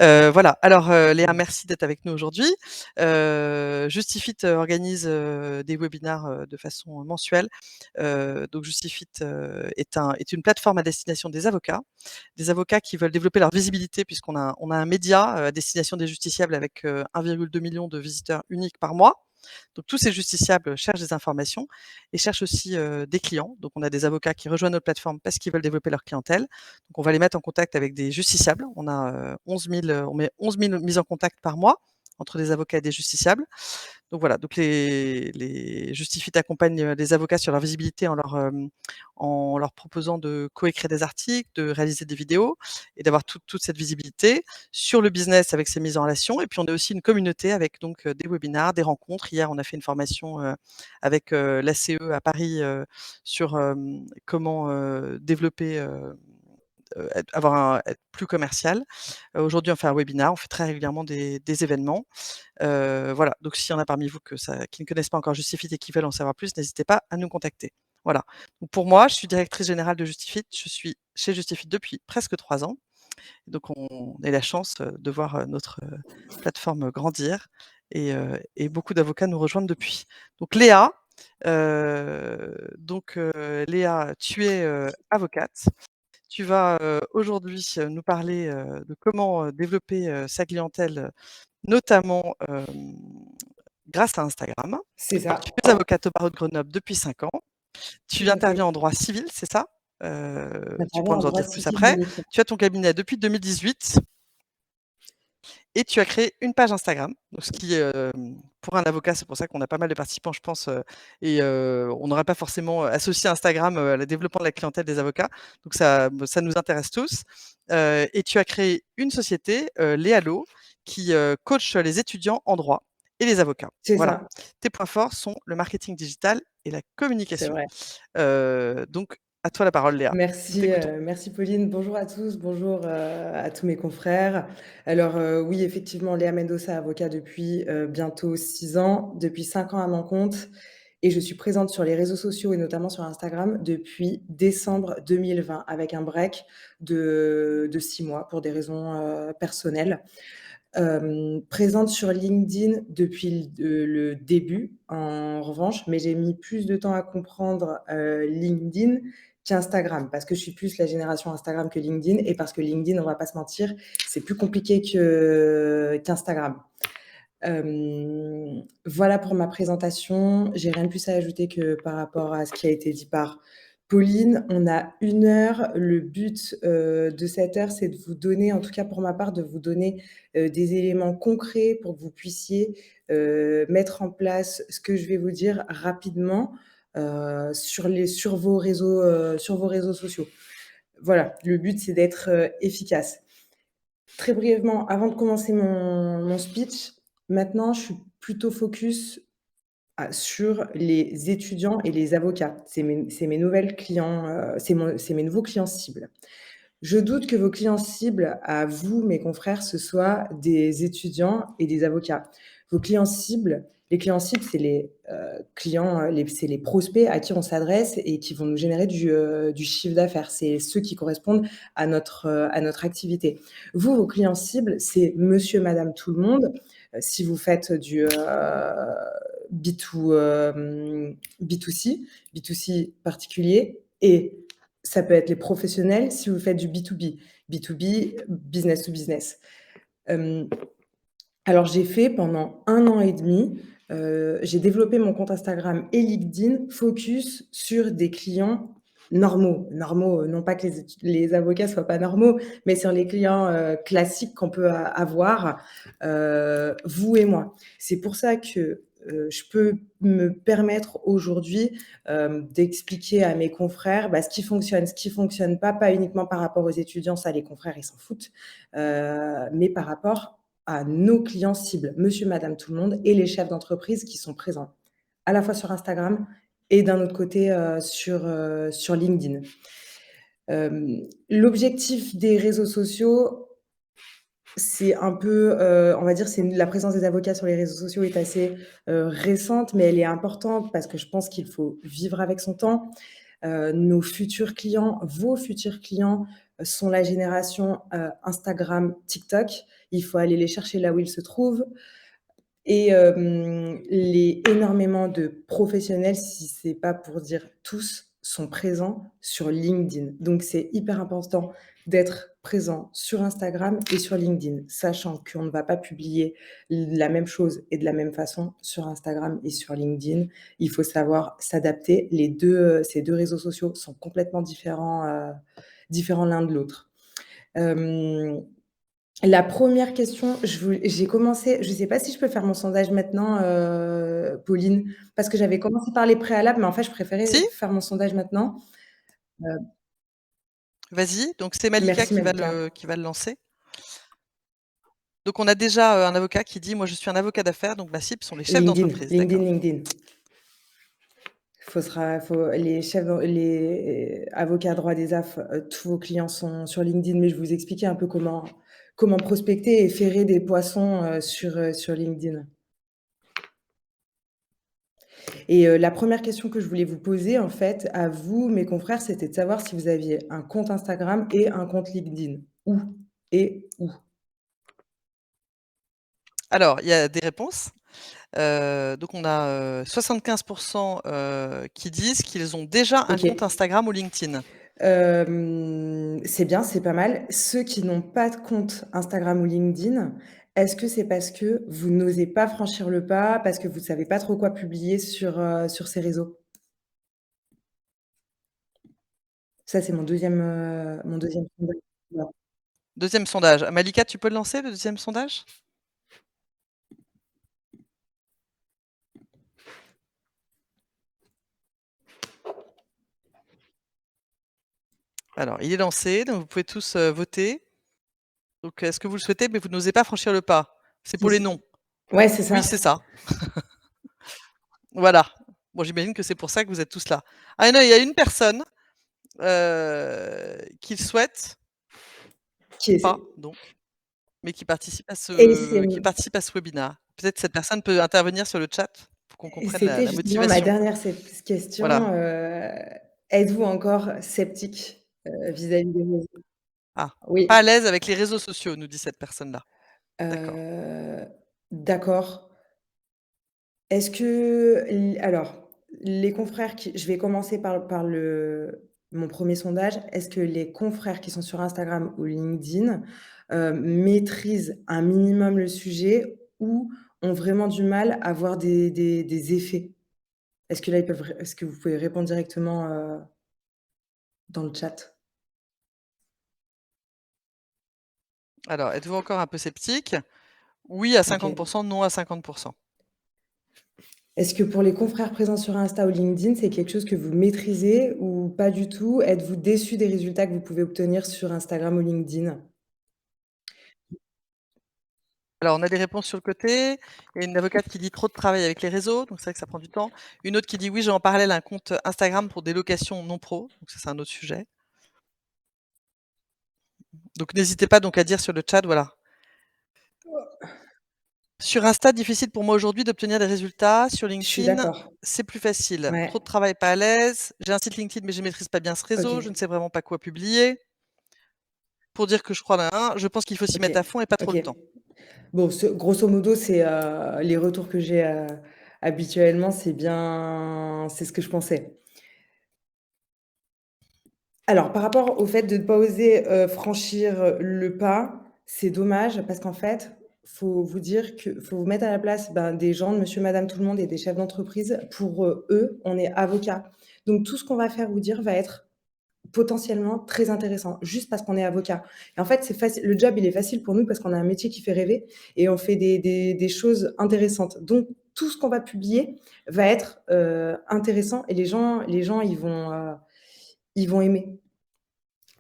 Voilà. Alors, Léa, merci d'être avec nous aujourd'hui. Justifit organise, des webinars, de façon mensuelle. Donc Justifit, est une plateforme à destination des avocats qui veulent développer leur visibilité puisqu'on a un média, à destination des justiciables avec, 1,2 million de visiteurs uniques par mois. Donc tous ces justiciables cherchent des informations et cherchent aussi, des clients. Donc on a des avocats qui rejoignent notre plateforme parce qu'ils veulent développer leur clientèle. Donc on va les mettre en contact avec des justiciables. On a, 11 000, on met 11 000 mises en contact par mois entre des avocats et des justiciables. Donc voilà, donc les Justifit accompagnent, les avocats sur leur visibilité en leur proposant de coécrire des articles, de réaliser des vidéos et d'avoir toute cette visibilité. Sur le business avec ces mises en relation et puis on a aussi une communauté avec donc, des webinars, des rencontres. Hier, on a fait une formation, avec, l'ACE à Paris, sur, comment, développer, être plus commercial. Aujourd'hui, on fait un webinar, on fait très régulièrement des événements. Voilà, donc s'il y en a parmi vous qui ne connaissent pas encore Justifit et qui veulent en savoir plus, n'hésitez pas à nous contacter. Voilà. Donc pour moi, je suis directrice générale de Justifit. Je suis chez Justifit depuis presque 3 ans. Donc on a la chance, de voir, notre, plateforme grandir et beaucoup d'avocats nous rejoindre depuis. Donc Léa, Léa, tu es, avocate. Tu vas, aujourd'hui, nous parler, de comment, développer, sa clientèle, notamment, grâce à Instagram. C'est ça. Tu es avocate au barreau de Grenoble depuis 5 ans. Tout Tu à fait. interviens en droit civil, c'est ça? Tu J'interviens pourras en nous en droit dire plus civil après. uniquement. Tu as ton cabinet depuis 2018 et tu as créé une page Instagram. Donc ce qui, pour un avocat, c'est pour ça qu'on a pas mal de participants, je pense, on n'aurait pas forcément associé Instagram, à développement de la clientèle des avocats. Donc ça nous intéresse tous. Et tu as créé une société, Léalo, qui, coach les étudiants en droit et les avocats. C'est Voilà. ça, Tes points forts sont le marketing digital et la c'est communication. vrai. Donc à toi la parole Léa. Nous Merci, t'écoutons. merci Pauline. Bonjour à tous, bonjour, à tous mes confrères. Alors, oui, effectivement, Léa Mendoza, avocat depuis, bientôt 6 ans, depuis 5 ans à mon compte et je suis présente sur les réseaux sociaux et notamment sur Instagram depuis décembre 2020 avec un break de 6 mois pour des raisons, personnelles. Présente sur LinkedIn depuis le début, en revanche, mais j'ai mis plus de temps à comprendre, LinkedIn qu'Instagram, parce que je suis plus la génération Instagram que LinkedIn et parce que LinkedIn, on va pas se mentir, c'est plus compliqué qu'Instagram. Voilà pour ma présentation. J'ai rien de plus à ajouter que par rapport à ce qui a été dit par Pauline. On a 1 heure. Le but, de cette heure, c'est de vous donner, en tout cas pour ma part, de vous donner, des éléments concrets pour que vous puissiez, mettre en place ce que je vais vous dire rapidement, sur vos réseaux sociaux. Voilà, le but, c'est d'être, efficace. Très brièvement, avant de commencer mon speech, maintenant, je suis plutôt focus sur les étudiants et les avocats. C'est mes nouvelles clients, c'est mes nouveaux clients cibles. Je doute que vos clients cibles, à vous, mes confrères, ce soit des étudiants et des avocats. Vos clients cibles, les clients cibles, c'est les clients, c'est les prospects à qui on s'adresse et qui vont nous générer du chiffre d'affaires. C'est ceux qui correspondent à notre activité. Vous, vos clients cibles, c'est monsieur, madame, tout le monde. Si vous faites du B2C, B2C particulier, et ça peut être les professionnels si vous faites du B2B, B2B, business to business. Alors j'ai fait pendant 1 an et demi, j'ai développé mon compte Instagram et LinkedIn focus sur des clients normaux. Normaux, non pas que les avocats soient pas normaux, mais sur les clients, classiques qu'on peut avoir, vous et moi. C'est pour ça que, je peux me permettre aujourd'hui, d'expliquer à mes confrères, ce qui fonctionne pas uniquement par rapport aux étudiants, ça les confrères ils s'en foutent, mais par rapport à nos clients cibles, monsieur, madame, tout le monde et les chefs d'entreprise qui sont présents, à la fois sur Instagram et d'un autre côté, sur LinkedIn. L'objectif des réseaux sociaux, c'est un peu, on va dire, c'est la présence des avocats sur les réseaux sociaux est assez, récente, mais elle est importante parce que je pense qu'il faut vivre avec son temps. Nos futurs clients, vos futurs clients sont la génération, Instagram, TikTok. Il faut aller les chercher là où ils se trouvent et les énormément de professionnels, si c'est pas pour dire tous, sont présents sur LinkedIn. Donc c'est hyper important d'être présent sur Instagram et sur LinkedIn, sachant qu'on ne va pas publier la même chose et de la même façon sur Instagram et sur LinkedIn. Il faut savoir s'adapter. Les 2, ces 2 réseaux sociaux sont complètement différents, différents l'un de l'autre. Hem La première question, j'ai commencé je ne sais pas si je peux faire mon sondage maintenant, Pauline, parce que j'avais commencé par les préalables, mais en fait, je préférais Si? faire mon sondage maintenant. Heu, Vas-y, donc c'est Malika Merci Malika. qui va le lancer. Donc on a déjà, un avocat qui dit: «Moi je suis un avocat d'affaires, donc ma cible sont les chefs LinkedIn, d'entreprise». LinkedIn, D'accord. LinkedIn. Faut les chefs d'en les avocats droit des AF, tous vos clients sont sur LinkedIn, mais je vais vous expliquer un peu comment prospecter et ferrer des poissons, sur LinkedIn. Et la première question que je voulais vous poser, en fait, à vous, mes confrères, c'était de savoir si vous aviez un compte Instagram et un compte LinkedIn. Où et où? Alors, il y a des réponses. Donc on a, 75 qui disent qu'ils ont déjà un compte OK. Instagram ou LinkedIn. C'est bien, c'est pas mal. Ceux qui n'ont pas de compte Instagram ou LinkedIn, est-ce que c'est parce que vous n'osez pas franchir le pas, parce que vous ne savez pas trop quoi publier sur ces réseaux? Ça, c'est mon 2e sondage. Voilà. Deuxième sondage. Malika, tu peux le lancer, le deuxième sondage? Alors, il est lancé, donc vous pouvez tous, voter. Donc est-ce que vous le souhaitez, mais vous n'osez pas franchir le pas? C'est Si, pour les si. non. Ouais, c'est Oui, ça. c'est ça. Voilà. Bon, j'imagine que c'est pour ça que vous êtes tous là. Ah non, il y a une personne, qui le souhaite Qui essaie pas donc, mais et c'est qui participe à ce webinaire. Peut-être cette personne peut intervenir sur le chat pour qu'on Et comprenne c'était la justement ma motivation. dernière cette question, Voilà. êtes-vous encore sceptique, vis-à-vis des réseaux? Ah, pas à Oui, l'aise avec les réseaux sociaux, nous dit cette personne-là. D'accord. heu, d'accord. Est-ce que alors, les confrères qui je vais commencer par mon premier sondage. Est-ce que les confrères qui sont sur Instagram ou LinkedIn, maîtrisent un minimum le sujet ou ont vraiment du mal à voir des effets? Est-ce que vous pouvez répondre directement, dans le chat? Alors, êtes-vous encore un peu sceptique? Oui à OK. 50, non à 50. Est-ce que pour les confrères présents sur Insta ou LinkedIn, c'est quelque chose que vous maîtrisez ou pas du tout? Êtes-vous déçus des résultats que vous pouvez obtenir sur Instagram ou LinkedIn? Alors, on a des réponses sur le côté. Il y a une avocate qui dit: «Trop de travail avec les réseaux», donc c'est vrai que ça prend du temps. Une autre qui dit: «Oui, j'ai en parallèle un compte Instagram pour des locations non pro», donc ça, c'est un autre sujet. Donc n'hésitez pas donc à dire sur le chat, voilà. Sur Insta, difficile pour moi aujourd'hui d'obtenir des résultats. Sur Je suis LinkedIn, d'accord. c'est plus facile. Ouais, Trop de travail, pas à l'aise. J'ai un site LinkedIn, mais je maîtrise pas bien ce réseau. Je ne OK, sais vraiment pas quoi publier. Pour dire que je crois là, je pense qu'il faut s'y OK, mettre à fond et pas trop OK. le temps. Bon, grosso modo, c'est, les retours que j'ai, habituellement, c'est ce que je pensais. Alors, par rapport au fait de ne pas oser, franchir, le pas, c'est dommage parce qu'en fait, faut vous mettre à la place, ben, des gens, de monsieur, madame, tout le monde et des chefs d'entreprise. Pour, eux, on est avocat. Donc tout ce qu'on va faire ou dire va être potentiellement très intéressant, juste parce qu'on est avocat. Et en fait, c'est facile le job, il est facile pour nous parce qu'on a un métier qui fait rêver et on fait des choses intéressantes. Donc tout ce qu'on va publier va être, intéressant et les gens, ils vont aimer.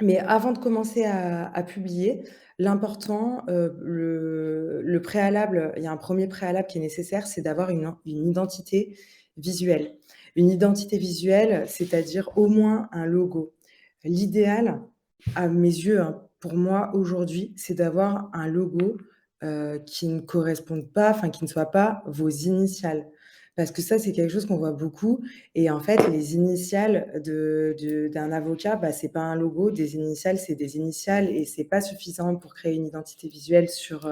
Mais avant de commencer à publier, l'important, le préalable, il y a un premier préalable qui est nécessaire, c'est d'avoir une identité visuelle. Une identité visuelle, c'est-à-dire au moins un logo. L'idéal, à mes yeux, hein, pour moi aujourd'hui, c'est d'avoir un logo, qui ne corresponde pas, enfin qui ne soit pas vos initiales. Parce que ça, c'est quelque chose qu'on voit beaucoup et en fait, les initiales d'un avocat, bah, c'est pas un logo. Des initiales, c'est des initiales et c'est pas suffisant pour créer une identité visuelle sur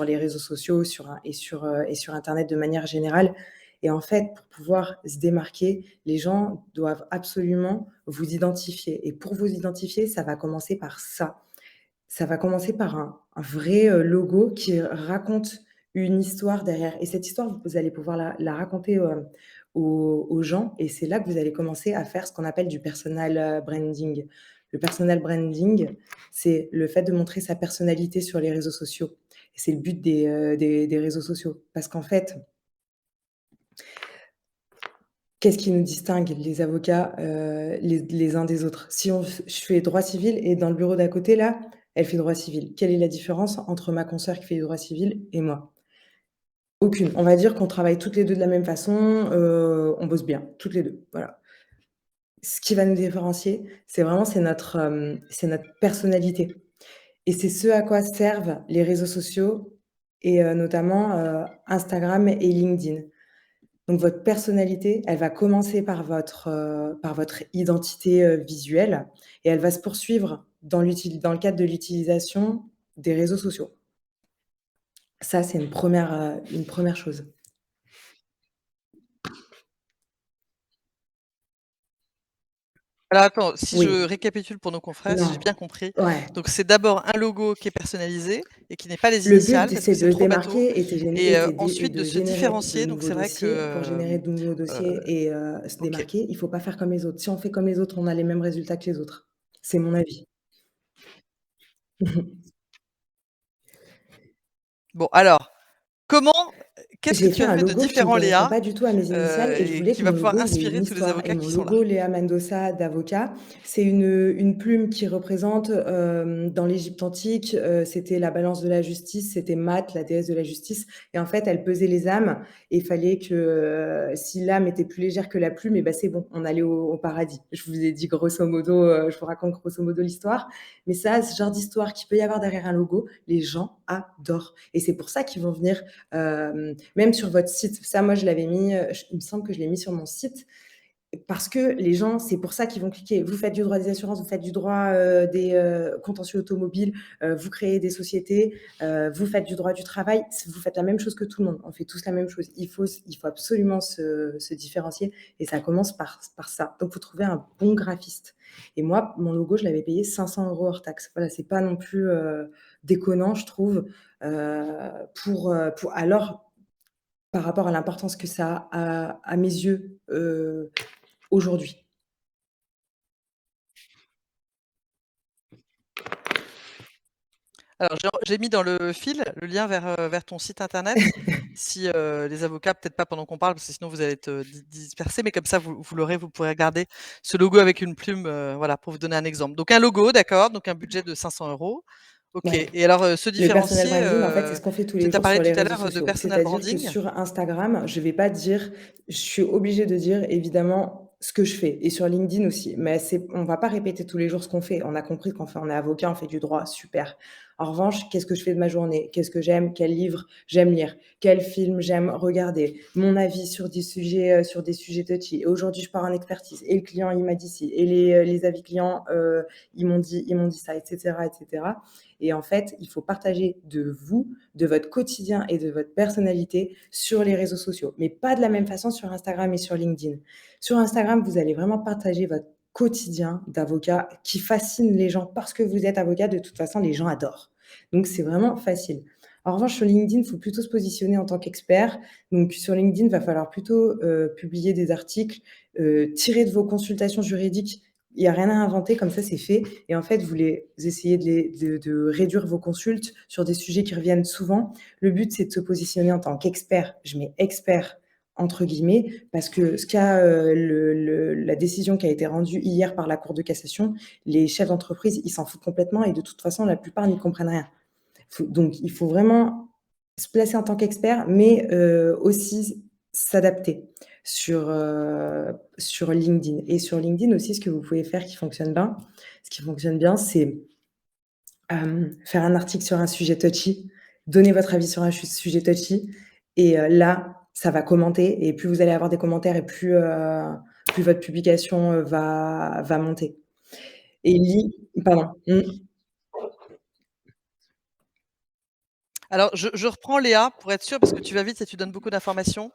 les réseaux sociaux, et sur internet de manière générale. Et en fait, pour pouvoir se démarquer, les gens doivent absolument vous identifier et pour vous identifier, ça va commencer par ça. Ça va commencer par un vrai, logo qui raconte une histoire derrière et cette histoire, vous allez pouvoir la raconter, aux gens et c'est là que vous allez commencer à faire ce qu'on appelle du personal, branding. Le personal branding, c'est le fait de montrer sa personnalité sur les réseaux sociaux et c'est le but des réseaux sociaux. Parce qu'en fait, qu'est-ce qui nous distingue les avocats, les uns des autres? Si je fais droit civil et dans le bureau d'à côté là, elle fait droit civil. Quelle est la différence entre ma consoeur qui fait du droit civil et moi? Aucune. On va dire qu'on travaille toutes les 2 de la même façon, on bosse bien, toutes les 2. Voilà. Ce qui va nous différencier, c'est notre personnalité et c'est ce à quoi servent les réseaux sociaux et notamment, Instagram et LinkedIn. Donc votre personnalité, elle va commencer par votre identité, visuelle et elle va se poursuivre dans le cadre de l'utilisation des réseaux sociaux. Ça, c'est une première chose. Alors attends, si je Oui, récapitule pour nos confrères, si j'ai non, bien compris, ouais. donc c'est d'abord un logo qui est personnalisé et qui n'est pas les Le but, initiales parce que c'est c'est de se trop bateau démarquer et et et ensuite de de se générer de différencier, donc nouveaux c'est vrai dossiers. Pour que, générer de nouveaux heu, dossiers et se OK. démarquer, il faut pas faire comme les autres. Si on fait comme les autres, on a les mêmes résultats que les autres. C'est mon avis. Bon alors, comment qu'est-ce que J'ai tu fait as un fait de logo qui ne différent, correspond Léa, pas du tout à mes initiales et je et voulais qui que va mon pouvoir logo, il ait une inspirer tous les histoire et avocats mon qui sont là? logo Léa Mendoza d'avocat, c'est une plume qui représente, dans l'Égypte antique, c'était la balance de la justice, c'était Math, la déesse de la justice et en fait, elle pesait les âmes et il fallait que, si l'âme était plus légère que la plume et ben c'est bon, on allait au paradis. Je vous ai dit grosso modo, je vous raconte grosso modo l'histoire, mais ça, ce genre d'histoire qu'il peut y avoir derrière un logo, les gens adorent et c'est pour ça qu'ils vont venir même sur votre site. Ça, moi, je l'avais mis, il me semble que je l'ai mis sur mon site parce que les gens, c'est pour ça qu'ils vont cliquer. Vous faites du droit des assurances, vous faites du droit des contentieux automobiles, vous créez des sociétés, vous faites du droit du travail, vous faites la même chose que tout le monde. On fait tous la même chose. Il faut absolument se différencier et ça commence par ça. Donc, vous trouvez un bon graphiste. Et moi, mon logo, je l'avais payé 500 euros hors taxe. Voilà, c'est pas non plus déconnant, je trouve, alors par rapport à l'importance que ça a à mes yeux, aujourd'hui. Alors j'ai mis dans le fil le lien vers ton site internet. Si, les avocats peut-être pas pendant qu'on parle, parce que sinon vous allez être, dispersés, mais comme ça vous l'aurez, vous pourrez regarder ce logo avec une plume, voilà, pour vous donner un exemple. Donc un logo, d'accord, donc un budget de 500 €. OK Ouais. et alors, se Le personal différencier, branding, en fait, c'est ce qu'on fait tous tu les as jours parlé sur les tout à réseaux l'heure, de sociaux. personal C'est-à-dire que branding. sur Instagram, je suis obligée de dire évidemment ce que je fais et sur LinkedIn aussi. Mais on va pas répéter tous les jours ce qu'on fait. On a compris on est avocat, on fait du droit, super. En revanche, qu'est-ce que je fais de ma journée? Qu'est-ce que j'aime? Quel livre j'aime lire? Quel film j'aime regarder? Mon avis sur des sujets touchy. Et aujourd'hui, je pars en expertise et le client, il m'a dit ci et les avis clients, ils m'ont dit ça, et cetera, et cetera. Et en fait, il faut partager de vous, de votre quotidien et de votre personnalité sur les réseaux sociaux, mais pas de la même façon sur Instagram et sur LinkedIn. Sur Instagram, vous allez vraiment partager votre quotidien d'avocat qui fascine les gens parce que vous êtes avocat, de toute façon, les gens adorent. Donc, c'est vraiment facile. En revanche, sur LinkedIn, il faut plutôt se positionner en tant qu'expert. Donc, sur LinkedIn, il va falloir plutôt publier des articles, tirer de vos consultations juridiques. Il n'y a rien à inventer, comme ça, c'est fait. Et en fait, essayez de réduire vos consultes sur des sujets qui reviennent souvent. Le but, c'est de se positionner en tant qu'expert. Je mets expert entre guillemets, parce que la décision qui a été rendue hier par la Cour de cassation, les chefs d'entreprise, ils s'en foutent complètement et de toute façon, la plupart n'y comprennent rien. Donc, il faut vraiment se placer en tant qu'expert, mais aussi s'adapter sur LinkedIn. Et sur LinkedIn aussi, ce que vous pouvez faire ce qui fonctionne bien, c'est faire un article sur un sujet touchy, donner votre avis sur un sujet touchy et là, ça va commenter et plus vous allez avoir des commentaires et plus votre publication, va monter et pardon. Mmh. Alors je reprends Léa pour être sûre parce que tu vas vite et tu donnes beaucoup d'informations.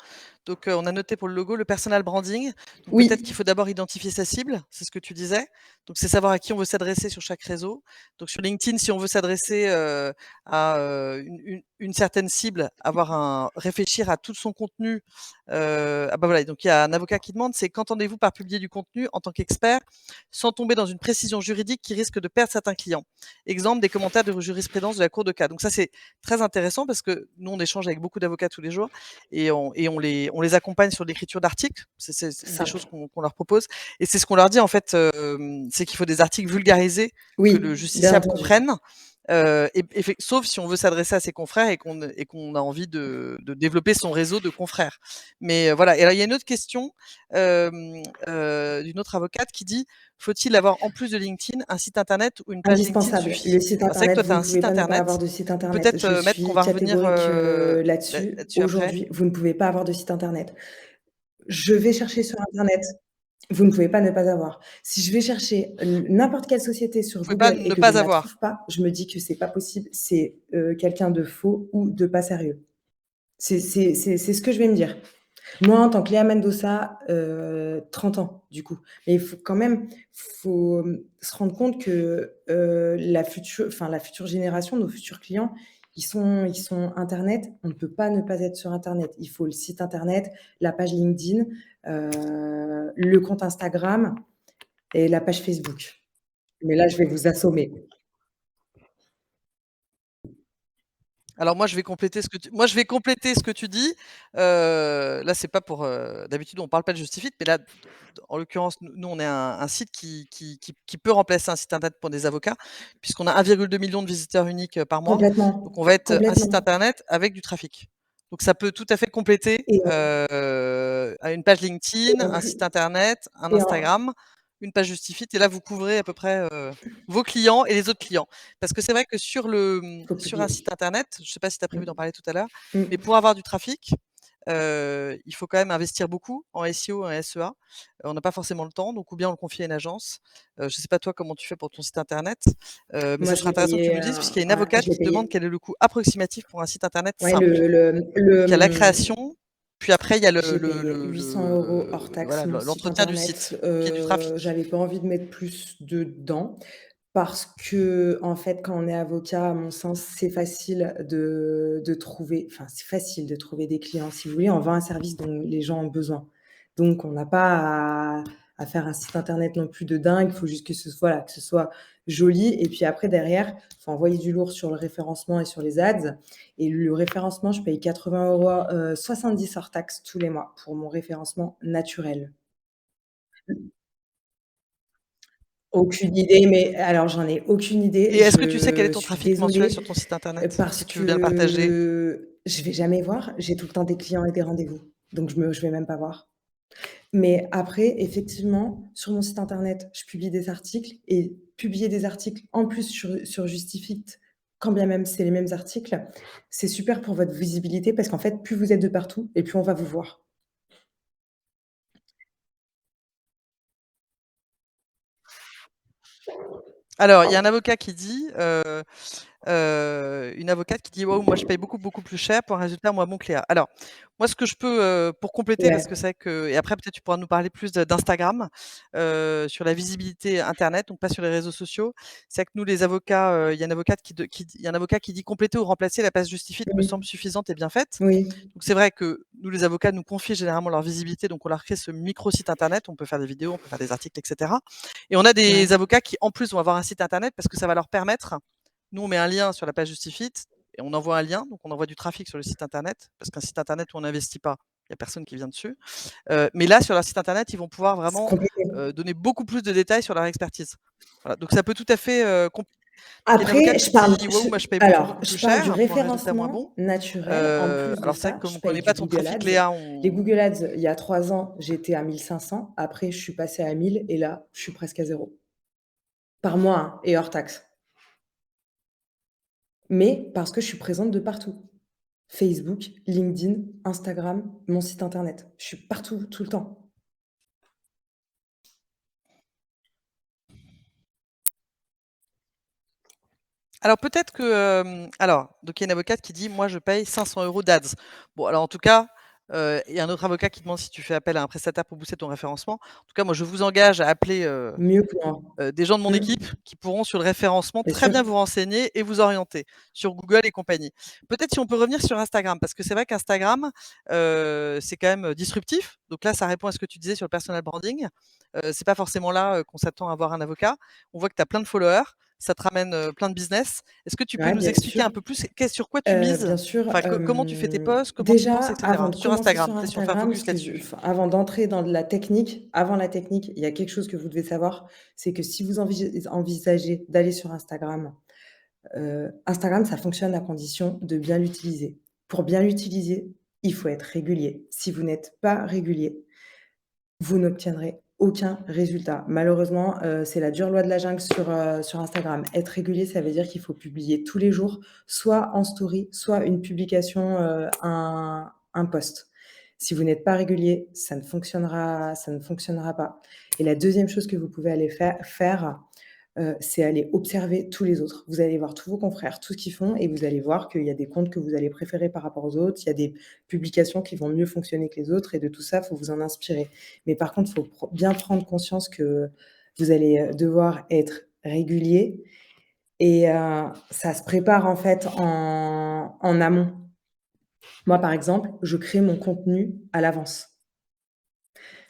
Donc, on a noté pour le logo le personal branding. Donc peut-être qu'il Oui, faut d'abord identifier sa cible, c'est ce que tu disais. Donc c'est savoir à qui on veut s'adresser sur chaque réseau. Donc sur LinkedIn, si on veut s'adresser, à, une certaine cible, réfléchir à tout son contenu, ah bah, voilà, donc il y a un avocat qui demande, c'est: «Qu'entendez-vous par publier du contenu en tant qu'expert, sans tomber dans une précision juridique qui risque de perdre certains clients?» Exemple, des commentaires de jurisprudence de la cour de cas. Donc ça, c'est très intéressant parce que nous, on échange avec beaucoup d'avocats tous les jours et on les accompagne sur l'écriture d'articles. C'est une des choses simple. qu'on leur propose et c'est ce qu'on leur dit en fait, c'est qu'il faut des articles vulgarisés que le Oui, bien justiciable entendu. comprenne, sauf si on veut s'adresser à ses confrères et qu'on a envie de développer son réseau de confrères. Mais, voilà et alors il y a une autre question, d'une autre avocate qui dit: «Faut-il avoir en plus de LinkedIn un site internet ou une page LinkedIn Indispensable. Le suffit?» site Alors c'est vrai que internet, toi tu vous as ne un pouvez site pas ne pas avoir internet, de site donc internet. peut-être, Je Maître, qu'on suis va revenir, catégorique, là-dessus. là-dessus après. Aujourd'hui, vous ne pouvez pas avoir de site internet. Je vais chercher sur internet, vous ne pouvez pas ne pas avoir. Si je vais chercher n'importe quelle société sur Vous pouvez pas Google et ne que je pas ne la avoir. trouve pas, je me dis que c'est pas possible, c'est, quelqu'un de faux ou de pas sérieux. C'est ce que je vais me dire. Moi, en tant que Léa Mendoza, 30 ans, du coup. Mais il faut quand même, se rendre compte que, la future génération, nos futurs clients, ils sont internet. On ne peut pas ne pas être sur internet. Il faut le site internet, la page LinkedIn, le compte Instagram et la page Facebook. Mais là, je vais vous assommer. Alors moi je vais compléter ce que tu dis. Là c'est pas pour, d'habitude on parle pas de Justifit, mais là, en l'occurrence, nous on est un site qui peut remplacer un site internet pour des avocats, puisqu'on a 1,2 million de visiteurs uniques, par mois. Donc Complètement, on va être, un site complètement internet avec du trafic. Donc ça peut tout à fait compléter, et à une page et LinkedIn, en un plus site internet, un et en Instagram, une page Justifit et là vous couvrez à peu près, vos clients et les autres clients. Parce que c'est vrai que faut sur un publier. site internet, je ne sais pas si tu as prévu d'en Mmh. parler tout à l'heure, mais Mmh. pour avoir du trafic, il faut quand même investir beaucoup en SEO, en SEA. On n'a pas forcément le temps, donc ou bien on le confie à une agence. Je ne sais pas toi comment tu fais pour ton site internet, mais Moi, ça je serait l'ai intéressant que tu payé, nous dises puisqu'il y a une ouais, avocate je l'ai qui demande payé. quel est le coût approximatif pour un site internet Ouais, simple. Donc il y a la mmh, création, puis après il y a j'ai payé 800 € hors taxe voilà, mon site l'entretien du internet. site pour qu'il y ait du trafic. J'avais pas envie de mettre plus dedans parce qu'en fait, quand on est avocat, à mon sens, c'est facile de trouver enfin, c'est facile de trouver des clients. Si vous voulez, on vend un service dont les gens ont besoin. Donc on n'a pas à faire un site internet non plus de dingue. Il faut juste que voilà, que ce soit joli et puis après derrière, il faut envoyer du lourd sur le référencement et sur les ads et le référencement, je paye 80 €, 70 hors taxe tous les mois pour mon référencement naturel. Aucune idée, mais alors j'en ai aucune Et idée. est-ce que tu sais quel est Je ton suis trafic mensuel sur désolée, ton site internet? parce Si tu veux bien le partager? que je vais jamais voir. J'ai tout le temps des clients et des rendez-vous, donc je vais même pas voir. Mais après, effectivement, sur mon site internet, je publie des articles et publier des articles en plus sur Justifit, quand bien même c'est les mêmes articles, c'est super pour votre visibilité parce qu'en fait, plus vous êtes de partout et plus on va vous voir. Alors, il y a un avocat qui dit, une avocate qui dit: «Waouh, moi je paye beaucoup, beaucoup plus cher pour un résultat moins bon que Léa». Alors, moi ce que je peux, pour compléter parce que Ouais, c'est vrai que et après peut-être tu pourras nous parler plus d'Instagram, sur la visibilité internet, donc pas sur les réseaux sociaux. C'est vrai que nous les avocats, il y a une avocate il y a un avocat qui dit: «Compléter ou remplacer la page Justifit me semble oui, suffisante et bien faite». oui, Donc c'est vrai que nous les avocats nous confient généralement leur visibilité, donc on leur crée ce micro site internet, on peut faire des vidéos, on peut faire des articles et cetera et on a des ouais. avocats qui en plus vont avoir un site internet parce que ça va leur permettre nous, on met un lien sur la page Justifit et on envoie un lien, donc on envoie du trafic sur le site internet, parce qu'un site internet où on n'investit pas, il y a personne qui vient dessus. Mais là, sur leur site internet, ils vont pouvoir C'est vraiment, compliqué. donner beaucoup plus de détails sur leur expertise. Voilà, donc ça peut tout à fait, donc il y a une avocate Après, qui dit: «Waouh, moi je paye beaucoup, beaucoup plus je parle du cher pour un résultat moins référencement bon». naturel. En plus de Alors c'est vrai que ça, comme je on paye connaît du pas ton Google trafic, Ads. Léa, Les on Google Ads, il y a 3 ans, j'étais à 1 500. Après, je suis passée à 1 000 et là, je suis presque à 0 par mois, hein, et hors taxe. Mais parce que je suis présente de partout. Facebook, LinkedIn, Instagram, mon site internet. Je suis partout, tout le temps. Alors peut-être que, alors donc il y a une avocate qui dit: «Moi je paye 500 € d'Ads». Bon alors en tout cas, il y a un autre avocat qui demande si tu fais appel à un prestataire pour booster ton référencement. En tout cas, moi je vous engage à appeler, Mieux que moi. des gens de mon Mmh, équipe qui pourront sur le référencement bien très sûr. bien vous renseigner et vous orienter sur Google et compagnie. Peut-être si on peut revenir sur Instagram, parce que c'est vrai qu'Instagram, c'est quand même, disruptif. Donc là, ça répond à ce que tu disais sur le personal branding. C'est pas forcément là, qu'on s'attend à avoir un avocat. On voit que tu as plein de followers, ça te ramène, plein de business. Est-ce que tu peux Ouais, nous bien expliquer sûr. un peu plus sur quoi tu mises? Bien sûr, Enfin, comment tu fais tes posts, comment tu te déjà, lances et avant cetera? de Sur commencer Instagram, sur tu sais, si on fait un Instagram, focus là-dessus. avant d'entrer dans de la technique, avant la technique, il y a quelque chose que vous devez savoir, c'est que si vous envisagez d'aller sur Instagram, Instagram, ça fonctionne à condition de bien l'utiliser. Pour bien l'utiliser, il faut être régulier. Si vous n'êtes pas régulier, vous n'obtiendrez aucun résultat. Malheureusement, c'est la dure loi de la jungle sur Instagram. Être régulier, ça veut dire qu'il faut publier tous les jours, soit en story, soit une publication, un post. Si vous n'êtes pas régulier, ça ne fonctionnera pas. Et la deuxième chose que vous pouvez aller faire, c'est aller observer tous les autres. Vous allez voir tous vos confrères, tout ce qu'ils font et vous allez voir qu'il y a des comptes que vous allez préférer par rapport aux autres. Il y a des publications qui vont mieux fonctionner que les autres et de tout ça, il faut vous en inspirer. Mais par contre, il faut bien prendre conscience que vous allez, devoir être régulier et ça se prépare en fait en amont. Moi, par exemple, je crée mon contenu à l'avance.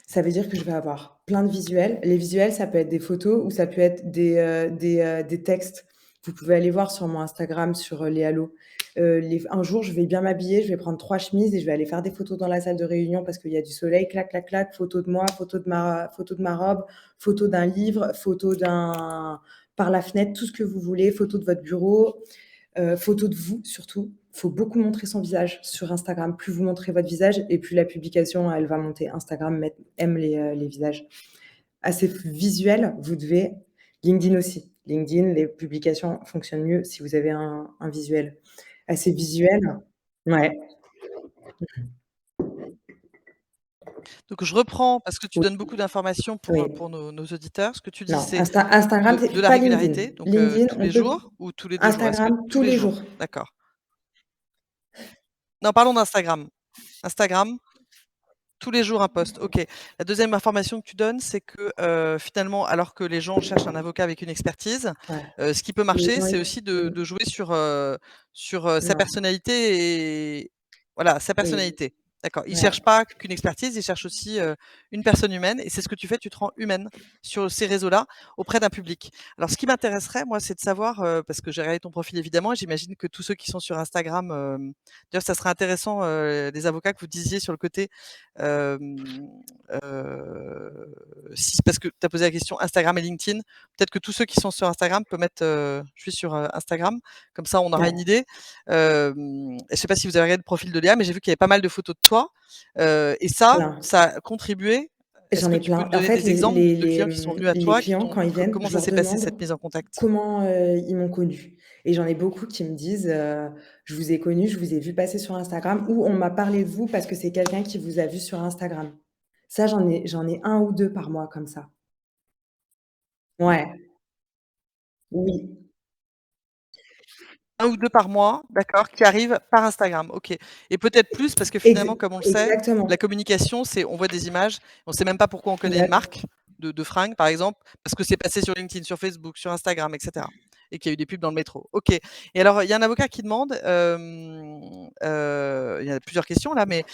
Ça veut dire que je vais avoir plein de visuels. Les visuels, ça peut être des photos ou ça peut être des textes. Vous pouvez aller voir sur mon Instagram, sur, les halos. Un jour, je vais bien m'habiller, je vais prendre 3 chemises et je vais aller faire des photos dans la salle de réunion parce qu'il y a du soleil, clac, clac, clac, photo de moi, photo de ma robe, photo d'un livre, photo d'un par la fenêtre, tout ce que vous voulez, photo de votre bureau. Photo de vous surtout. Il faut beaucoup montrer son visage sur Instagram. Plus vous montrez votre visage et plus la publication, elle va monter. Instagram aime les visages. Assez visuel, vous devez LinkedIn aussi. LinkedIn, les publications fonctionnent mieux si vous avez un visuel. Assez visuel, ouais, Donc je reprends parce que tu oui, donnes beaucoup d'informations oui. pour nos auditeurs. Ce que tu dis, Non, c'est Instagram, de c'est la pas LinkedIn. régularité, donc LinkedIn, tous on les peut jours ou tous les 2 jours? Est-ce que Instagram tous tous les les jours? jours. D'accord. Non, parlons d'Instagram. Instagram, tous les jours un post, OK. La deuxième information que tu donnes, c'est que, finalement, alors que les gens cherchent un avocat avec une expertise, Ouais. ce qui peut Les marcher, gens, c'est ils aussi mmh, de jouer sur, sa non, personnalité et voilà, sa oui, personnalité. D'accord. Ils ouais. cherchent pas qu'une expertise, ils cherchent aussi, une personne humaine et c'est ce que tu fais, tu te rends humaine sur ces réseaux-là auprès d'un public. Alors ce qui m'intéresserait, moi, c'est de savoir, parce que j'ai regardé ton profil évidemment et j'imagine que tous ceux qui sont sur Instagram, d'ailleurs ça serait intéressant, des avocats que vous disiez sur le côté, Hem, si parce que tu as posé la question Instagram et LinkedIn, peut-être que tous ceux qui sont sur Instagram peuvent mettre, «Je suis sur, Instagram», comme ça on aura une Ouais, idée. Je sais pas si vous avez regardé le profil de Léa, mais j'ai vu qu'il y avait pas mal de photos de toi, et ça, plein. ça a contribué. Est-ce J'en que ai tu peux plein. nous En donner fait, des exemples de clients qui sont venus à les toi, qui clients, t'ont quand ils viennent, comment je ça leur s'est passé cette demande mise en contact? comment, ils m'ont connue et j'en ai beaucoup qui me disent, «Je vous ai connu, je vous ai vu passer sur Instagram» ou «On m'a parlé de vous parce que c'est quelqu'un qui vous a vu sur Instagram». Ça, j'en ai un ou 2 par mois comme ça. Ouais, oui, Un ou 2 par mois, d'accord, qui arrivent par Instagram, OK et peut-être plus parce que ex finalement, comme on le sait, la exactement. communication, c'est on voit des images, on sait même pas pourquoi on connaît une Exact. marque de fringues, par exemple, parce que c'est passé sur LinkedIn, sur Facebook, sur Instagram et cetera et qu'il y a eu des pubs dans le métro. OK et alors, il y a un avocat qui demande, il y a plusieurs questions là, mais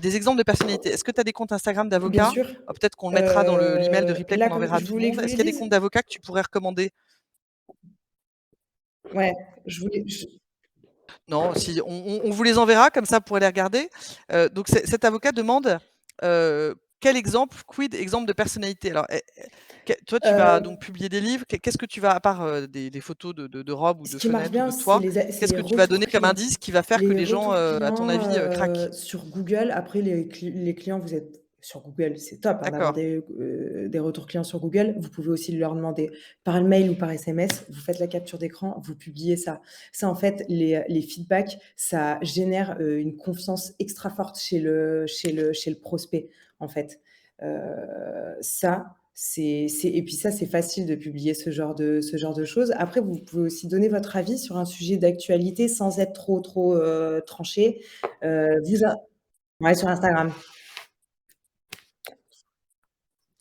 des exemples de personnalités. Est-ce que tu as des comptes Instagram Bien d'avocats? sûr. Peut-être qu'on le mettra dans le l'email de replay Là, qu'on comme enverra à je tout le voulais que monde. je vous Est-ce les qu'il y a des dise? comptes d'avocats que tu pourrais recommander? Ouais, je voulais je Non, si on vous les enverra, comme ça vous pourrez les regarder. Donc cet avocat demande, quel exemple, quid exemple de personnalité? Alors, toi tu vas donc heu publier des livres, qu'est-ce que tu vas à part, des photos de robes ou Ce de qui marche fenêtres ou bien, de toi, c'est qu'est-ce les que tu vas retours donner comme clients. indice qui va faire que Les les gens, retours à ton clients, avis, craquent? sur Google, après les clients, vous êtes sur Google, c'est top, hein, d'avoir D'accord. des retours clients sur Google. Vous pouvez aussi leur demander par mail ou par SMS, vous faites la capture d'écran, vous publiez ça. Ça, en fait, les feedbacks, ça génère, une confiance extra forte chez le prospect, en fait. Ça, c'est et puis ça, c'est facile de publier ce genre de choses. Après, vous pouvez aussi donner votre avis sur un sujet d'actualité sans être trop, tranché. Vous a Ouais, sur Instagram.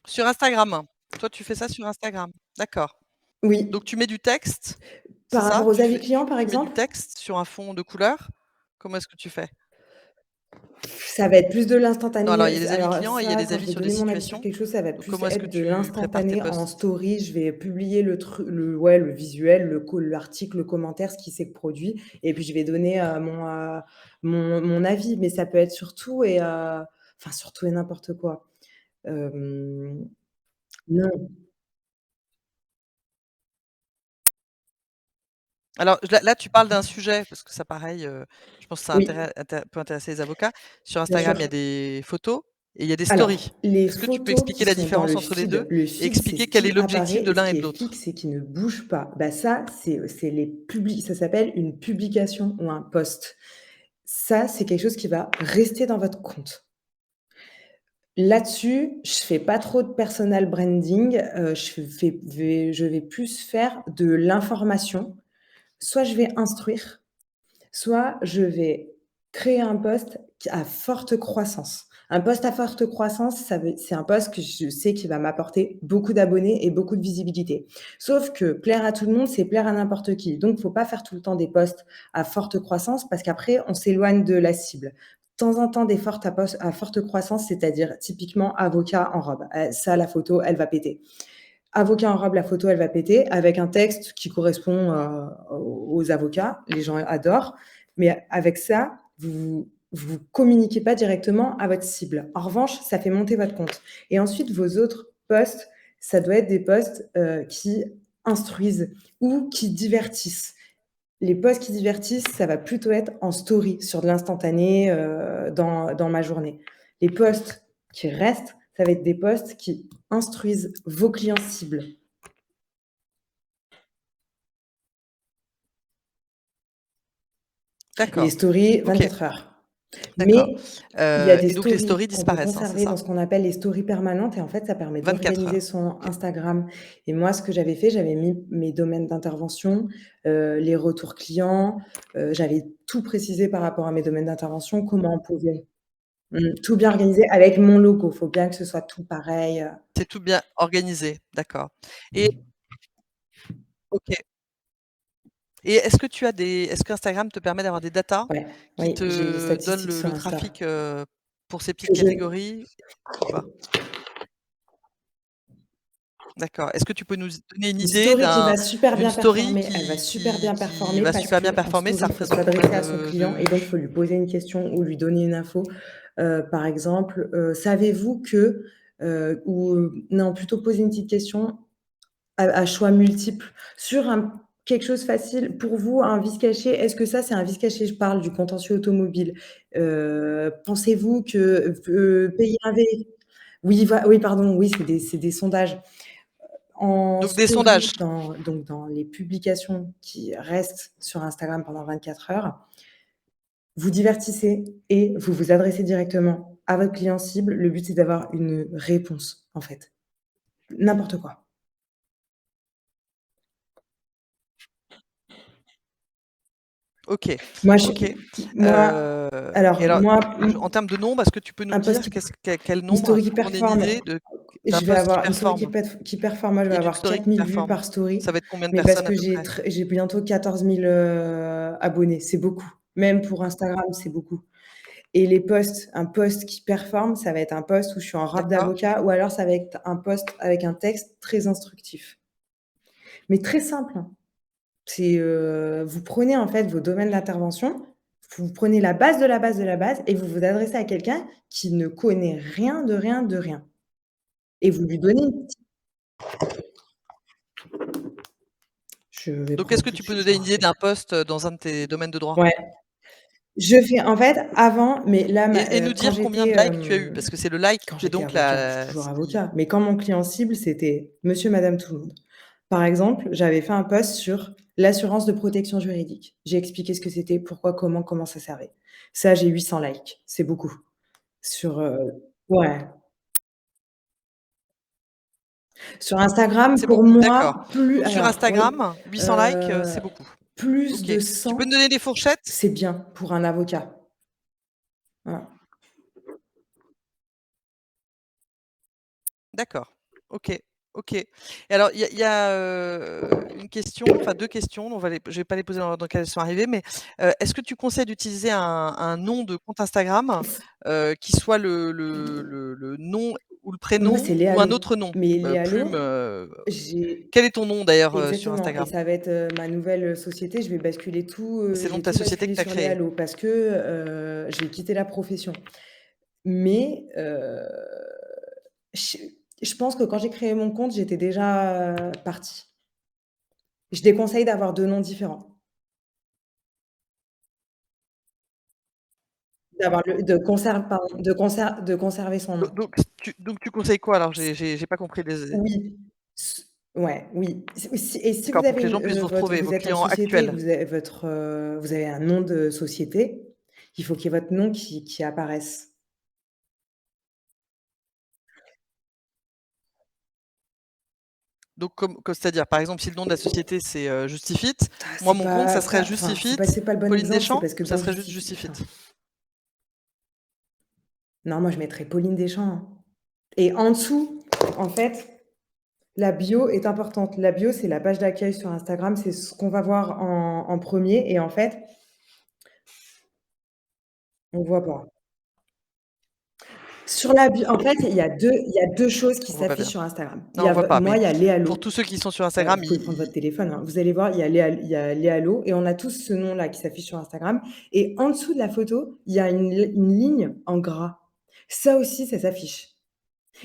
Sur Instagram? Toi, tu fais ça sur Instagram? D'accord. Oui. Donc tu mets du texte, c'est Par ça? rapport aux avis clients, par Tu mets du exemple? texte sur un fond de couleur? Comment est-ce que tu fais? Ça va être plus de Non, alors il l'instantané. y a les avis Alors clients et il y a ça, les quand je avis vais sur des donner mon avis sur situations. quelque chose, ça va Donc plus comment est-ce que être de tu prépares tes l'instantané en posts? story. Je vais publier le visuel, l'article, le commentaire, ce qui s'est produit et puis je vais donner, mon avis. Mais ça peut être sur tout enfin sur tout et n'importe quoi. Hem, non. Alors là, tu parles d'un sujet, parce que ça pareil, je pense que ça Oui, peut intéresser les avocats. Sur bien Instagram, il y a sûr. des photos et il y a des Alors, stories. les Est-ce que tu peux photos qui expliquer la sont dans différence entre les 2 le et feed, c'est expliquer ce quel est qui l'objectif apparaît de et ce l'un et qui de est l'autre? fixe et qui ne bouge pas. Bah, ça, c'est les ça s'appelle une publication ou un post. Ça, c'est quelque chose qui va rester dans votre compte. Là-dessus, je fais pas trop de personal branding, je vais plus faire de l'information. Soit je vais instruire, soit je vais créer un poste à forte croissance. Un poste à forte croissance, c'est un poste que je sais qui va m'apporter beaucoup d'abonnés et beaucoup de visibilité. Sauf que plaire à tout le monde, c'est plaire à n'importe qui. Donc, faut pas faire tout le temps des posts à forte croissance parce qu'après, on s'éloigne de la cible. De temps en temps, des à forte croissance, c'est-à-dire typiquement avocat en robe. Ça, la photo, elle va péter. Avocat en robe, la photo, elle va péter avec un texte qui correspond, aux avocats. Les gens adorent. Mais avec ça, vous communiquez pas directement à votre cible. En revanche, ça fait monter votre compte et ensuite vos autres posts, ça doit être des posts, qui instruisent ou qui divertissent. Les posts qui divertissent, ça va plutôt être en story, sur de l'instantané, dans ma journée. Les posts qui restent, ça va être des posts qui instruisent vos clients cibles. Les D'accord. stories, OK, 24 heures. d'accord. Mais il y a des Et donc les stories stories qu'on peut disparaissent, hein, c'est conserver dans ça? ce qu'on appelle les stories permanentes et en fait, ça permet 24 d'organiser heures. son OK. Instagram et moi, ce que j'avais fait, j'avais mis mes domaines d'intervention, les retours clients, j'avais tout précisé par rapport à mes domaines d'intervention, comment on pouvait tout bien organisé avec mon logo. Faut bien que ce soit tout pareil. C'est tout bien organisé, d'accord. Et OK. Et est-ce qu'Instagram te permet d'avoir des datas Ouais, qui oui, j'ai les te donnent statistiques le sur le Insta. trafic, pour ces petites Que je catégories ou pas? D'accord. Est-ce que tu peux nous donner une Une idée story qui va super d'une bien story performer, elle va qui super qui bien qui performer va parce super bien qu'en performer? Ça story, il faut représente combien s'adresser à son client de et donc il vues? faut lui poser une question ou lui donner une info. Par exemple, savez-vous que, ou, non, plutôt poser une petite question à choix multiples sur quelque chose facile. Pour vous, un vice caché, est-ce que ça, c'est un vice caché? Je parle du contentieux automobile. Pensez-vous que, payer un vé oui, pardon, oui, c'est des sondages. En Donc des story, sondages? dans les publications qui restent sur Instagram pendant 24 heures, vous divertissez et vous vous adressez directement à votre client cible. Le but, c'est d'avoir une réponse, en fait. N'importe quoi. OK, Moi, OK. Et alors, alors, moi, en termes de nombre, est-ce que tu peux nous un post dire qui quel une nombre story qui pour qu'on ait une performe, idée d'un je vais post qui avoir une story qui performe pète qui performe, moi, je vais et d'une avoir story qui 4 000 vues performe? par story, Ça va être combien de mais parce personnes à que peu près? j'ai bientôt 14 000, abonnés. C'est beaucoup. Même pour Instagram, c'est beaucoup. Et les posts, un post qui performe, ça va être un post où je suis en robe D'accord, d'avocat ou alors ça va être un post avec un texte très instructif. Mais très simple, hein. C'est, vous prenez en fait vos domaines d'intervention, vous prenez la base de la base de la base et vous vous adressez à quelqu'un qui ne connaît rien de rien de rien et vous lui donnez une petite je vais donc prendre est-ce que tout de tu peux nous suite donner voir une idée c'est d'un post, dans un de tes domaines de droit? ouais. Je fais en fait, avant, mais là, Et nous quand dire combien j'étais, de likes tu as eu? Parce que c'est le like quand qui est j'étais donc avocat, je suis la toujours ce qui avocat, mais quand mon client cible, c'était monsieur, madame, tout le monde. Par exemple, j'avais fait un post sur l'assurance de protection juridique. J'ai expliqué ce que c'était, pourquoi, comment ça servait. Ça, j'ai 800 likes, c'est beaucoup. Sur, ouais. Sur Instagram, c'est pour beaucoup, d'accord. moi, plus Donc sur alors oui, Instagram, 800 likes, heu, c'est beaucoup. plus OK. de Tu peux me 100, donner des fourchettes? c'est bien pour un avocat. Voilà. D'accord. OK, OK. Et alors il y a, une question, enfin 2 questions, on va les je vais pas les poser dans lequel elles sont arrivées, mais, est-ce que tu conseilles d'utiliser un nom de compte Instagram, qui soit le nom ou le Moi, prénom c'est ou un Léalo, autre nom? mais Plume, Léalo, j'ai quel est ton nom d'ailleurs, sur exactement, et Instagram? ça va être, ma nouvelle société. Je vais basculer tout, C'est le je nom de vais ta tout société que basculer tu as sur créée? Léalo parce que, j'ai quitté la profession. Mais, je je pense que quand j'ai créé mon compte, j'étais déjà, partie. Je déconseille d'avoir 2 noms différents. D'avoir le de conserve pardon, de conserver son Do nom. donc tu conseilles quoi alors? J'ai pas compris les Oui, s ouais, oui. Si d'accord, vous pour que avez les gens puissent vous votre retrouver, vous vos êtes en clients société, que actuels. vous avez votre, vous avez un nom de société, il faut qu'il y ait votre nom qui apparaisse. Donc c'est-à-dire, par exemple, si le nom de la société c'est, Justifit, Ah, moi c'est mon compte ça serait pas enfin, Justifit, c'est pas le bon Pauline exemple, c'est Deschamps parce que ou ça dans serait juste Justify Justifit? enfin, non, moi je mettrais Pauline Deschamps, hein, et en dessous, en fait, la bio est importante. La bio, c'est la page d'accueil sur Instagram, c'est ce qu'on va voir en 1er, et en fait, on voit pas. Sur la bio, en fait, il y a 2 choses qui On voit pas s'affichent bien. sur Instagram. Il Non, y on a voit vo pas, moi, mais il y a pour Léalo, tous ceux qui sont sur Instagram, vous pouvez prendre votre ils téléphone, hein. Vous allez voir, il y a Léalo, et on a tous ce nom-là qui s'affiche sur Instagram, et en dessous de la photo, il y a une ligne en gras. Ça aussi, ça s'affiche,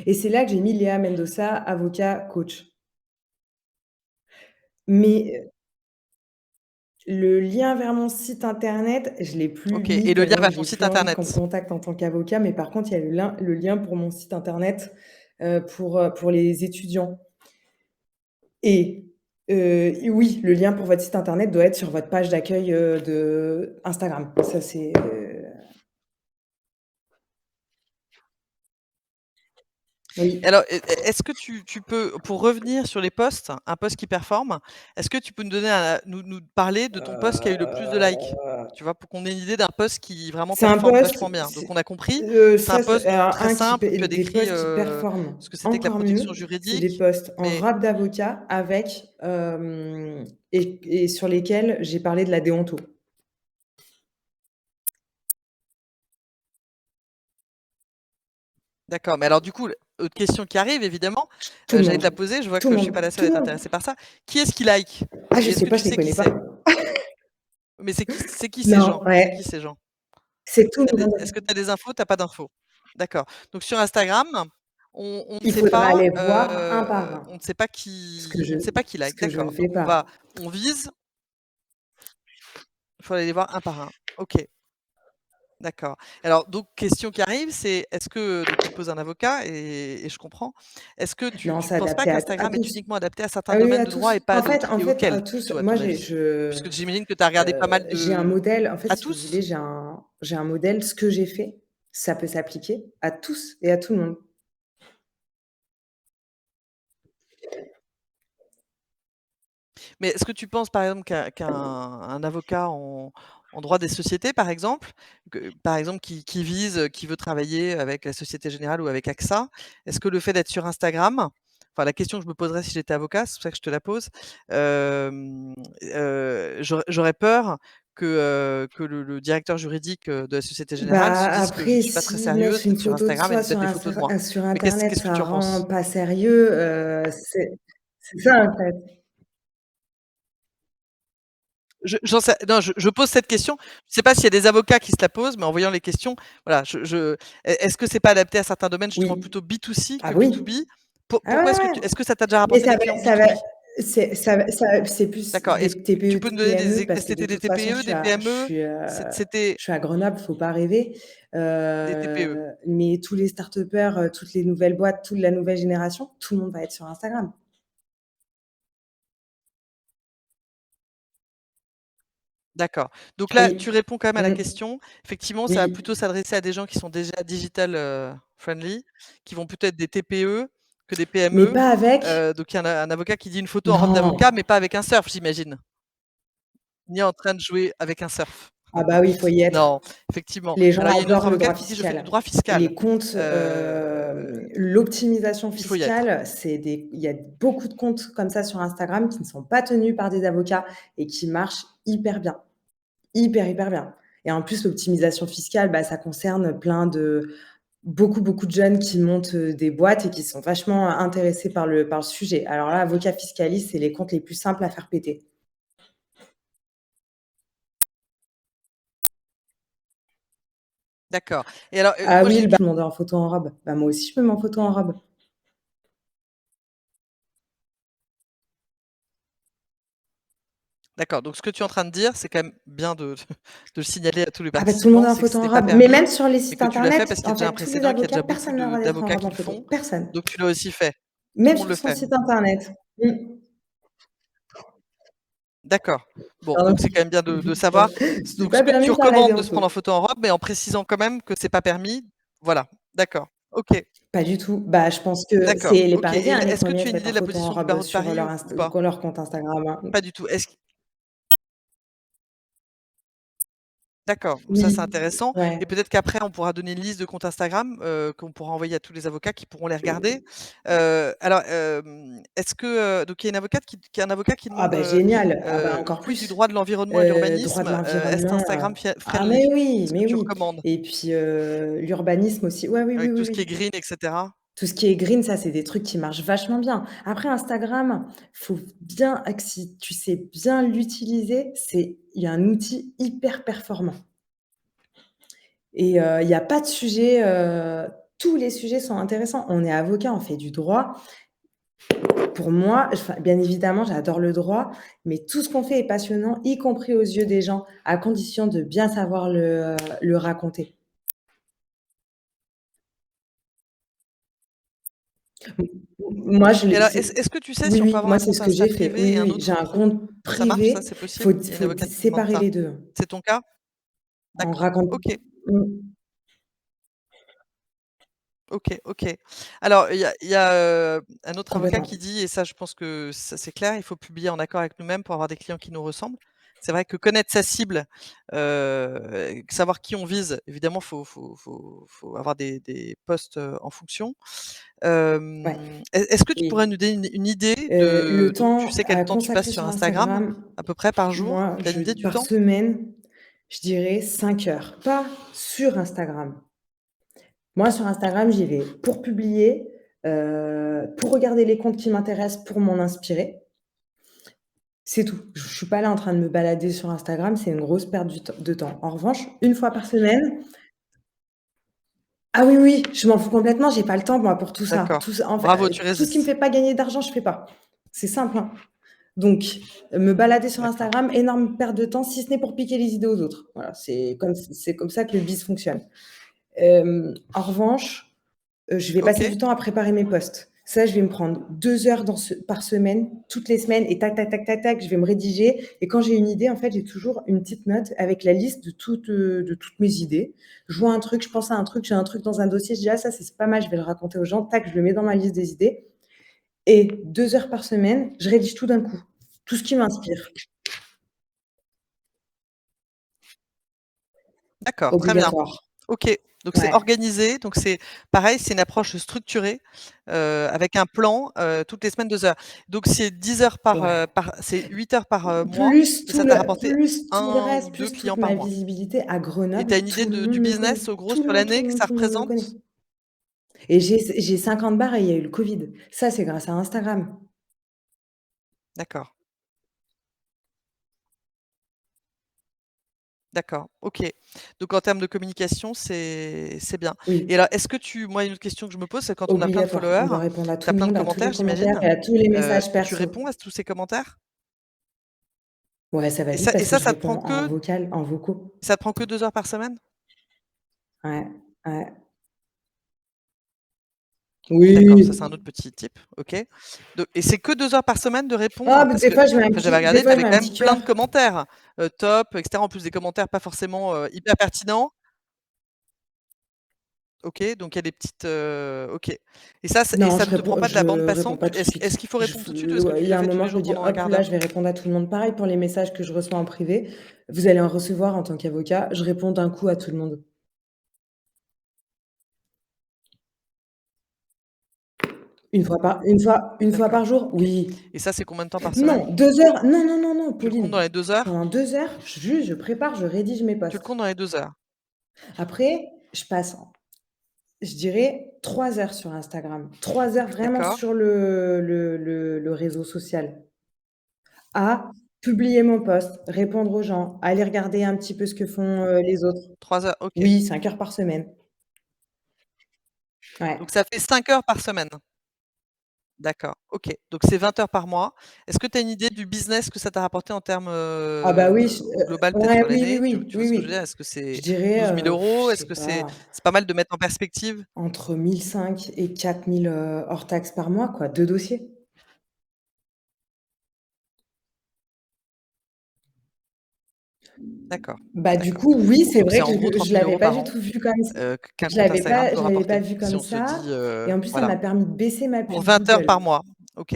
et c'est là que j'ai mis Léa Mendoza, avocat, coach. Mais, le lien vers mon site internet, je l'ai plus OK, et mis le lien tellement vers que ton j'ai site plus envie qu'on me internet? contacte en tant qu'avocat, mais par contre, il y a le lien pour mon site internet, pour les étudiants, et oui, le lien pour votre site internet doit être sur votre page d'accueil, de Instagram. Ça, c'est, Et oui. alors, est-ce que tu peux, pour revenir sur les posts, un post qui performe, est-ce que tu peux nous donner nous parler de ton post qui a eu le plus de likes? Tu vois? Pour qu'on ait une idée d'un post qui vraiment C'est un performe post, vachement bien. Donc on a compris, c'est un ça c'est post donc alors très un qui simple où p tu as des décrit, posts qui performent ce que c'était que la encore protection mieux, c'est des juridique, posts en mais rap d'avocat avec, et sur lesquels j'ai parlé de la déonto. d'accord, mais alors du coup, autre question qui arrive évidemment, Tout le j'allais te la monde, poser, je vois tout le que je suis monde, pas la seule tout à le être monde. intéressée par ça. Qui est-ce qui like? Ah, je Et est-ce sais que pas, tu je les sais qui connais pas. c'est? Mais c'est qui ces Non, gens? C'est qui ouais, ces gens? c'est tout le Est-ce que monde. tu as des infos? Tu as pas d'infos? D'accord. Donc sur Instagram, on ne Il sait faudra pas, aller voir un par un, on ne sait pas ce qui ce like. que je ne D'accord. fais Donc pas. on vise, il faut aller les voir un par un. OK, d'accord. Alors donc question qui arrive, c'est est-ce que donc il pose un avocat et je comprends. Est-ce que Non, tu c'est ne penses pas adapté à qu'Instagram est tous. uniquement adapté à certains Ah oui, oui, domaines à de droit tous. et pas à d'autres? En Et fait, à auxquels tous. plutôt à Moi, ton avis? je Puisque j'imagine que tu as regardé pas mal j'ai un de modèle. En fait, à si vous voulez, tous? j'ai un modèle. Ce que j'ai fait, ça peut s'appliquer à tous et à tout le monde. Mais est-ce que tu penses, par exemple, qu'un avocat en droit des sociétés, par exemple, qui vise, qui veut travailler avec la Société Générale ou avec AXA, est-ce que le fait d'être sur Instagram, enfin la question que je me poserais si j'étais avocat, c'est pour ça que je te la pose, j'aurais peur que le directeur juridique, de la Société Générale Bah, se dise que je ne après, suis pas très si mettre sérieuse une d'être sur photo de Instagram et soi de mettre des photos de moi. sur Mais internet, qu'est-ce que tu ça en rend penses? pas sérieux, c'est ça, en fait. J'en sais non, je pose cette question. Je sais pas s'il y a des avocats qui se la posent, mais en voyant les questions, voilà, est-ce que c'est pas adapté à certains domaines justement Oui. plutôt B2C Ah que oui. B2B? Ah ouais, ouais. Est-ce que ça t'a déjà Mais rapporté des clients ça va B2B? C'est plus D'accord. Est-ce des que tu TPE, peux me donner des PME ex parce que de c'était des toute façon, TPE, des PME? C'était je suis à Grenoble, faut pas rêver, des TPE? mais tous les start-upers, toutes les nouvelles boîtes, toute la nouvelle génération, tout le monde va être sur Instagram. D'accord. Donc là, tu Oui. réponds quand même à la Mmh. question. Effectivement, ça va Oui, plutôt s'adresser à des gens qui sont déjà digital, friendly, qui vont plutôt être des TPE que des mais PME. pas avec Donc il y a un avocat qui dit une photo en robe non! d'avocat, mais pas avec un surf, j'imagine? Ni en train de jouer avec un surf. Ah bah oui, il faut y être. Non, effectivement. Les gens Alors il y a une autre adorent le avocate droit qui dit: «Je fais du fiscal. droit fiscal». Les comptes, Heu, l'optimisation il faut y être. fiscale, il y a beaucoup de comptes comme ça sur Instagram qui ne sont pas tenus par des avocats et qui marchent hyper bien. Hyper, hyper bien et en plus, l'optimisation fiscale, bah, ça concerne beaucoup, beaucoup de jeunes qui montent, des boîtes et qui sont vachement intéressés par le sujet. Alors là, avocat fiscaliste, c'est les comptes les plus simples à faire péter. D'accord et alors, Ah moi oui, j'ai le une bar demander en photo en robe. Bah, moi aussi, je me mets en photo en robe. d'accord, donc ce que tu es en train de dire, c'est quand même bien de de le signaler à tous les Ah bah, tout le monde participants, est en c'est que photo en c'était pas robe. Mais permis, même sur les mais sites que tu l'as fait internet, parce qu'il y a en déjà un fait, tous les précédent, qu'il y a avocats, déjà beaucoup personne ne leur laisse en d'avocats robe qui en le photo. font, Personne. donc tu l'as aussi fait. Tout Même le monde sur le son fait. site internet. Mmh. D'accord. Bon, Pardon. donc c'est quand même bien de savoir. C'est Donc ce pas que tu permis de balader recommandes de en se prendre en photo. photo en robe, mais en précisant quand même que c'est pas permis. Voilà, d'accord. OK, Pas du tout. Bah, je pense que d'accord. c'est les OK et Parisiens, hein, les est-ce que premiers à tu as se une mettre idée en de la photo en position du robe barreau de sur Paris ou pas? leur compte Instagram, hein. Pas du tout. Est-ce D'accord, donc ça c'est Oui, intéressant et ouais. peut-être qu'après on pourra donner une liste de comptes Instagram, qu'on pourra envoyer à tous les avocats qui pourront les regarder. Alors, est-ce que, donc il y a une avocate qui un avocat qui Ah demande, bah, génial. Ah bah, encore quid du plus. droit de l'environnement et de Droit de l'urbanisme, est-ce l'environnement, Instagram ah friendly? Est-ce que mais tu oui recommandes? et puis, l'urbanisme aussi. Ouais, oui, oui, Avec oui, tout ce qui est oui. green et cetera? Tout ce qui est green, ça, c'est des trucs qui marchent vachement bien. Après Instagram, faut bien que si tu sais bien l'utiliser, il y a un outil hyper performant et il y a pas de sujet, tous les sujets sont intéressants. On est avocat, on fait du droit. Pour moi, enfin, bien évidemment, j'adore le droit, mais tout ce qu'on fait est passionnant, y compris aux yeux des gens, à condition de bien savoir le raconter. M moi, je Et l'ai alors c'est est-ce que tu sais oui, si on peut oui, avoir moi, un c'est compte ce que Insta j'ai fait. privé Oui, et un oui, autre j'ai un pro? compte Ça marche ça, privé, c'est possible? Il y a une faut avocate qui demande séparer ça. les 2. C'est ton cas? On D'accord. raconte OK. mmh, OK, OK. Alors il y a un autre avocat complètement. qui dit et ça je pense que ça c'est clair, il faut publier en accord avec nous-mêmes pour avoir des clients qui nous ressemblent. C'est vrai que connaître sa cible, savoir qui on vise, évidemment faut avoir des posts, en fonction. Ouais, Est-ce que tu pourrais oui. nous donner une idée Le de donc tu temps sais quel à temps tu passes consacrer sur sur Instagram, Instagram, à peu près par jour? moi, Tu as une idée du par temps? semaine, je dirais 5 heures. Pas sur Instagram. Moi, sur Instagram, j'y vais pour publier, pour regarder les comptes qui m'intéressent, pour m'en inspirer. C'est tout. Je suis pas là en train de me balader sur Instagram, c'est une grosse perte de temps. En revanche, une fois par semaine ah oui, oui, je m'en fous complètement, j'ai pas le temps moi pour tout ça. D'accord. Tout ça en Bravo, fait, tu tout ce qui me résistes. fait pas gagner d'argent, je fais pas. C'est simple, hein. Donc, me balader sur D'accord. Instagram, énorme perte de temps, si ce n'est pour piquer les idées aux autres. Voilà, c'est comme ça que le biz fonctionne. En revanche, je vais passer OK. du temps à préparer mes posts. Ça, je vais me prendre 2 heures par semaine, toutes les semaines et tac, tac, tac, tac, tac, je vais me rédiger et quand j'ai une idée, en fait, j'ai toujours une petite note avec la liste de toutes mes idées. Je vois un truc, je pense à un truc, j'ai un truc dans un dossier, je dis: «Ah ça, c'est pas mal, je vais le raconter aux gens». Tac, je le mets dans ma liste des idées et 2 heures par semaine, je rédige tout d'un coup, tout ce qui m'inspire, D'accord, très bien. obligatoire. OK, donc c'est Ouais, organisé, donc c'est pareil, c'est une approche structurée, avec un plan, toutes les semaines 2 heures. Donc c'est 10 heures ouais. c'est 8 heures par, mois et ça t'a rapporté Plus tout le un ou reste, 2 plus toute clients par ma mois. visibilité à Et tu as Grenoble, une idée tout le du monde me connaît. business, au gros, Tout le sur monde, tout l'année le que monde, ça tout le monde me connaît. représente? Et j'ai 50 bars et il y a eu le Covid. Ça, c'est grâce à Instagram. D'accord, D'accord, OK. Donc en termes de communication, c'est bien et Oui, alors est-ce que tu moi, une autre question que je me pose, c'est quand on a plein de obligatoire. On followers, doit répondre à tu tout as le plein de monde, à tous les commentaires, commentaires j'imagine? et à tous les messages Tu perso. réponds à tous ces commentaires? Ouais, ça va Et vite ça et parce que ça, je ça te prend réponds en que vocal, en vocaux. 2 heures par semaine? Ouais, ouais. D'accord, ça c'est un Oui. autre petit tip, OK. Et c'est que 2 heures par semaine de Ah, répondre? mais Parce que enfin, j'avais des regardé, tu fois je avais mets un quand même petit plein cœur. de commentaires, top et cetera. En plus des commentaires pas forcément, hyper pertinents. OK, donc il y a des petites, OK et Non, ça ne te prend pas de la bande je réponds passante? pas tout de Est-ce suite. qu'il faut répondre tout de suite ou est-ce que Ouais, tu il y le a un fais tous moment, les je me jours dis: pendant un «Hop, quart là, d'heure? je vais répondre à tout le monde». Pareil pour les messages que je reçois en privé, vous allez en recevoir en tant qu'avocat, je réponds d'un coup à tout le monde. Une fois D'accord, par jour? OK Oui. et ça, c'est combien de temps par semaine? Non, 2 heures, non, non, non, non, Tu le comptes Pauline. dans les 2 heures? Pendant 2 heures, je prépare, je rédige mes Tu le posts. comptes dans les 2 heures? Après, je passe, je dirais 3 heures sur Instagram. 3 heures vraiment D'accord, sur le réseau social. À publier mon post, répondre aux gens, aller regarder un petit peu ce que font, les autres. 3 heures, OK. Oui, 5 heures par semaine. Ouais. Donc ça fait 5 heures par semaine? D'accord, OK. Donc c'est 20 heures par mois. Est-ce que tu as une idée du business que ça t'a rapporté en termes, Ah bah oui, au global, peut-être ouais, sur oui, oui, l'année? Tu oui, vois oui, ce que je veux dire? oui. Est-ce que Je c'est dirais, 12 000 €? je Est-ce sais que pas, c'est pas mal de mettre en perspective? entre 1 500 et 4 000, hors taxes par mois quoi, 2 dossiers. D'accord, Bah, du d'accord. coup, oui, Bon c'est donc c'est vrai que en gros je 30 000 l'avais € pas par du an, tout vu comme ç qu'un compte Instagram peut je l'avais pas rapporter. vu Si comme on se dit, ça et en plus, ça voilà, m'a permis de baisser ma pour pub 20 heures par Google. mois. OK,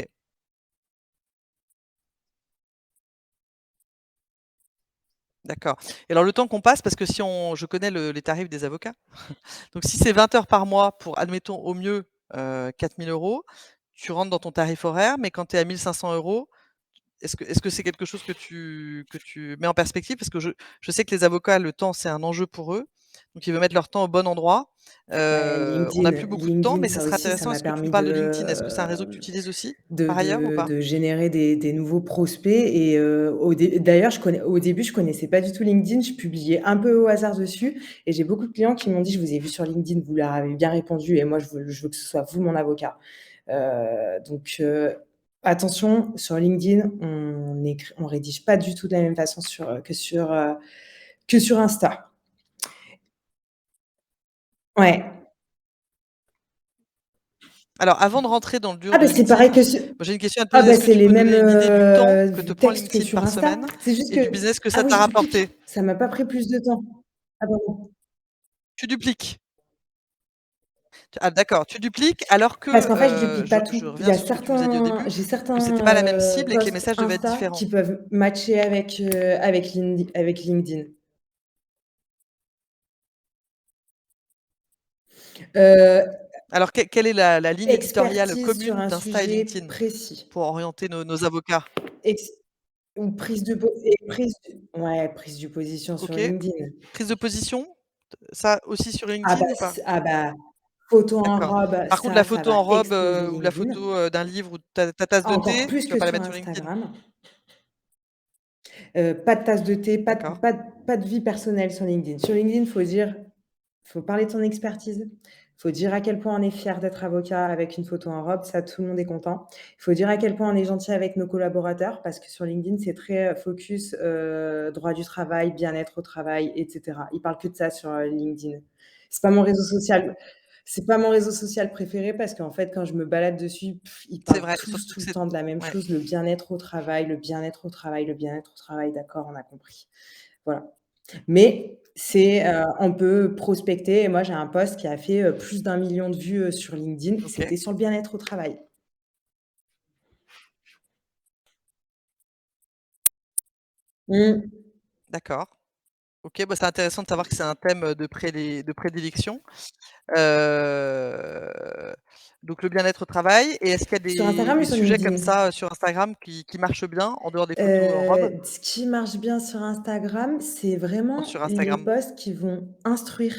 d'accord et alors le temps qu'on passe parce que si on je connais les tarifs des avocats, donc si c'est 20 heures par mois pour admettons au mieux, 4 000 €, tu rentres dans ton tarif horaire, mais quand tu es à 1 500 €, est-ce que c'est quelque chose que tu mets en perspective? Parce que je sais que les avocats, le temps, c'est un enjeu pour eux, donc ils veulent mettre leur temps au bon endroit. Ouais, On n'a plus beaucoup de temps, mais ça Ça serait aussi, ça intéressant. m'a Est-ce que tu me permis parles de LinkedIn? Est-ce que c'est un réseau que tu utilises aussi, par ailleurs, ou pas? de générer des nouveaux prospects et d'ailleurs, au début, je connaissais pas du tout LinkedIn, je publiais un peu au hasard dessus et j'ai beaucoup de clients qui m'ont dit: «Je vous ai vu sur LinkedIn, vous leur avez bien répondu et moi je veux que ce soit vous mon avocat». Donc attention, sur LinkedIn, on rédige pas du tout de la même façon que sur Insta. Ouais. Alors avant de rentrer dans le dur Ah de bah, c'est LinkedIn, pareil que moi su j'ai une question à te Ah poser. bah, Est-ce que c'est tu les peux mêmes, donner une idée du temps que te prend textes que LinkedIn sur par Insta. semaine C'est juste et que du business que ah ça oui, t'a je duplique. rapporté? Ça m'a pas pris plus de temps. Ah pardon. Tu dupliques? Ah d'accord, tu dupliques alors Parce que, qu'en fait, je duplique pas je tout. Il y reviens a sur ce que tu nous as dit au début, j'ai que c'était certains, pas la même cible et que les posts messages devaient être Insta différents. qui peuvent matcher avec LinkedIn. Heu, Alors quelle est la ligne éditoriale expertise sur commune un d'Insta et sujet LinkedIn précis. pour orienter nos avocats? Ex ou prise de po et prise de position sur OK. LinkedIn. Prise de position, ça aussi sur Ah bah LinkedIn ou pas? photo en D'accord. robe, Par contre la ça photo va en robe, exploser ou la LinkedIn. photo, d'un livre ou ta tasse de Encore thé, plus tu vas que pas la sur mettre sur LinkedIn? Instagram. Pas de tasse de thé, D'accord. pas de vie personnelle sur LinkedIn. Sur LinkedIn, faut parler de ton expertise. Faut dire à quel point on est fier d'être avocat avec une photo en robe, ça tout le monde est content. Il faut dire à quel point on est gentil avec nos collaborateurs parce que sur LinkedIn, c'est très, focus, droit du travail, bien-être au travail et cetera. Ils parlent que de ça sur, LinkedIn. C'est pas mon réseau social c'est pas mon réseau social préféré parce qu'en fait, quand je me balade dessus, ils C'est parlent vrai, tous surtout tout que le c'est temps de la même ouais. chose, le bien-être au travail, le bien-être au travail, le bien-être au travail. D'accord, on a compris. Voilà. Mais on peut prospecter et moi j'ai un post qui a fait, plus d'1 million de vues, sur LinkedIn, OK, c'était sur le bien-être au travail. Mmh. d'accord. OK, bah, c'est intéressant de savoir que c'est un thème, de prédilection. Heu, donc le bien-être au travail et est-ce qu'il y a Sur des Instagram ou des sur sujets comme LinkedIn? ça, sur Instagram qui marchent bien en dehors des photos en robe? Ce qui marche bien sur Instagram, c'est vraiment Sur les Instagram. posts qui vont instruire,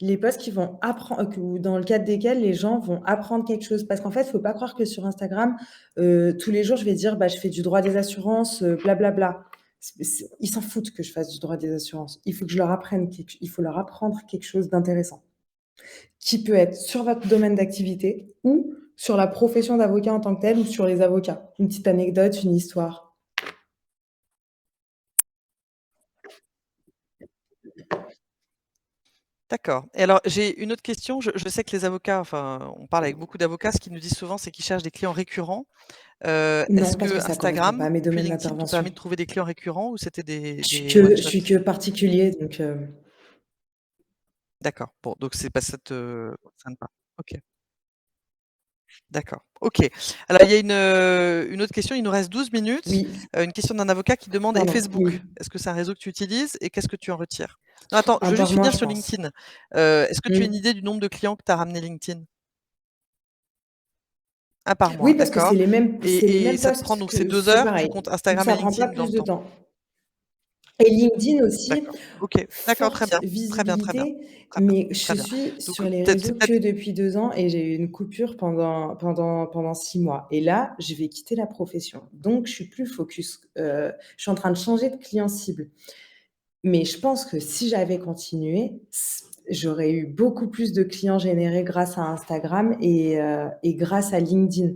les posts qui vont apprendre, ou dans le cadre desquels les gens vont apprendre quelque chose. Parce qu'en fait, il faut pas croire que sur Instagram, tous les jours, je vais dire: «Bah, je fais du droit des assurances, bla bla bla». ils s'en foutent que je fasse du droit des assurances. Il faut que je leur apprenne il faut leur apprendre quelque chose d'intéressant, qui peut être sur votre domaine d'activité ou sur la profession d'avocat en tant que telle ou sur les avocats. Une petite anecdote, une histoire. D'accord et alors j'ai une autre question. Je sais que les avocats, enfin, on parle avec beaucoup d'avocats, ce qu'ils nous disent souvent, c'est qu'ils cherchent des clients récurrents. Non, Est-ce parce que que ça correspond pas Instagram à mes puis domaines LinkedIn t'ont permis d'intervention. de trouver des clients récurrents ou c'était Je suis des one que je shot? suis que particulier, donc D'accord. Bon, donc c'est pas ça te concerne pas. OK, d'accord. OK. Alors il y a une autre question, il nous reste 12 minutes. oui, Une question d'un avocat qui demande: «Et pardon, Facebook, oui. est-ce que c'est un réseau que tu utilises et qu'est-ce que tu en retires?» Non attends, je Un veux juste par mois, finir je sur pense. LinkedIn. Est-ce que tu as une Mmh. idée du nombre de clients que tu as ramené LinkedIn? Un par mois, Oui, parce que d'accord c'est les et mêmes ça te prend posts donc c'est que 2 c'est heures, tu pareil. comptes Donc Instagram et ça prend pas LinkedIn dans plus le de temps? temps. Et LinkedIn aussi, D'accord. OK. D'accord, très forte bien. Très bien, très bien. visibilité, Très bien, mais très je bien. suis Donc, sur les c'est réseaux peut-être que depuis 2 ans et j'ai eu une coupure pendant 6 mois et là, je vais quitter la profession. Donc je suis plus focus, je suis en train de changer de client cible. Mais je pense que si j'avais continué, j'aurais eu beaucoup plus de clients générés grâce à Instagram et grâce à LinkedIn.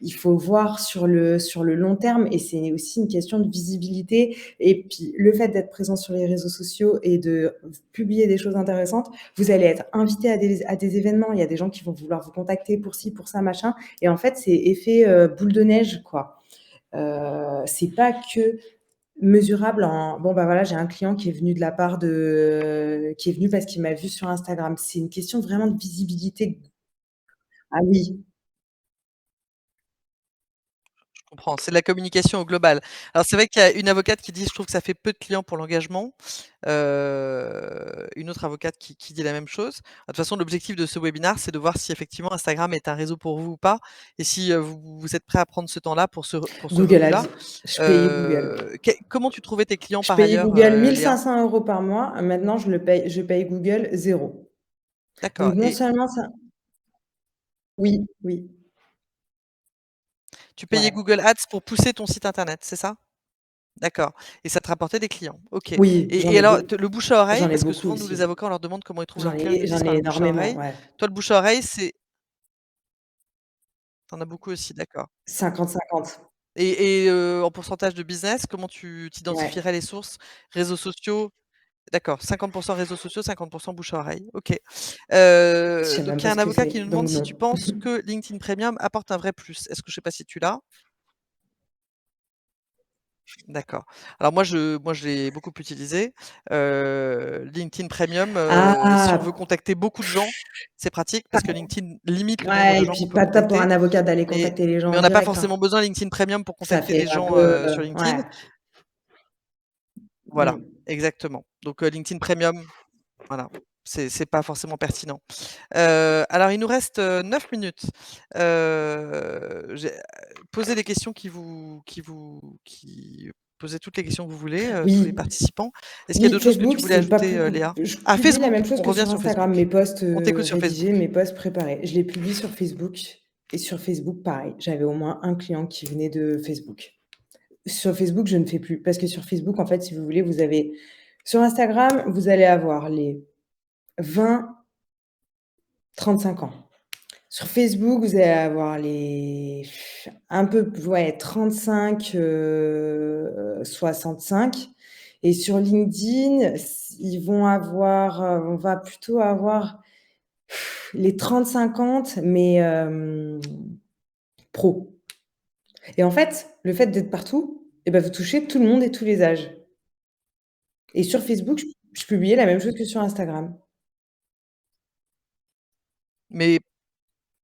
Il faut voir sur le long terme et c'est aussi une question de visibilité et puis le fait d'être présent sur les réseaux sociaux et de publier des choses intéressantes, vous allez être invité à des événements. Il y a des gens qui vont vouloir vous contacter pour ci, pour ça, machin et en fait, c'est effet, boule de neige, quoi. C'est pas que mesurable en bon, bah, voilà, j'ai un client qui est venu de la part de qui est venu parce qu'il m'a vu sur Instagram. C'est une question vraiment de visibilité. Ah oui, je comprends, c'est de la communication au global. Alors c'est vrai qu'il y a une avocate qui dit: «Je trouve que ça fait peu de clients pour l'engagement». Une autre avocate qui dit la même chose. De toute façon, l'objectif de ce webinaire, c'est de voir si effectivement Instagram est un réseau pour vous ou pas et si, vous êtes prêt à prendre ce temps-là pour ce Google revenu-là. Ads. Je payais Google. Comment tu trouvais tes clients Je par payais ailleurs, Google mille cinq Léa? cents euros par mois. Maintenant, je paye Google 0. D'accord Donc non et seulement ça oui, oui, tu payais ouais. Google Ads pour pousser ton site internet, c'est ça? D'accord et ça te rapportait des clients? OK Oui, et alors le bouche à oreille, j'en ai parce que beaucoup souvent nous les aussi. avocats, on leur demande comment ils trouvent leurs clients, ils nous J'en disent par ai le bouche à énormément, oreille. ouais. Toi, le bouche à oreille, c'est tu en as beaucoup aussi, d'accord 50-50. en pourcentage de business, comment tu Ouais. t'identifierais les sources? Réseaux sociaux d'accord, 50 réseaux sociaux, 50 bouche à oreille, OK. Je sais même Donc il y a pas un ce que avocat c'est, qui nous demande donc si non. tu penses que LinkedIn Premium apporte un vrai plus. Est-ce que je sais pas si tu l'as? D'accord. Alors moi je l'ai beaucoup utilisé. LinkedIn Premium, si on veut Ah! contacter beaucoup de gens, c'est pratique parce que LinkedIn limite le nombre Ouais de et gens qu'on puis peut pas top pour un contacter, avocat d'aller mais contacter les gens mais en on n'a pas direct, hein. forcément besoin LinkedIn Premium pour Ça contacter fait des un gens, peu, sur LinkedIn. ouais. Voilà, Mmh. exactement. Donc LinkedIn Premium, voilà, c'est pas forcément pertinent. Alors il nous reste, 9 minutes. J'ai posez les questions posez toutes les questions que vous voulez, tous les Oui, participants. Est-ce qu'il y a oui, d'autres choses que tu Facebook, voulais c'est pas ajouter, plus Léa? je Ah publie la Facebook, même chose on que revient sur sur Instagram, Facebook. mes posts, On t'écoute sur rédigés, Facebook. mes posts préparés. Je les publie sur Facebook et sur Facebook, pareil, j'avais au moins un client qui venait de Facebook. Sur Facebook, je ne fais plus parce que sur Facebook, en fait, si vous voulez, vous avez sur Instagram, vous allez avoir les 20-35 ans. Sur Facebook, vous allez avoir les un peu ouais 35, 65 et sur LinkedIn, ils vont avoir, on va plutôt avoir les 30-50 mais pro et en fait, le fait d'être partout et bah, vous touchez tout le monde et tous les âges et sur Facebook, je publiais la même chose que sur Instagram. Mais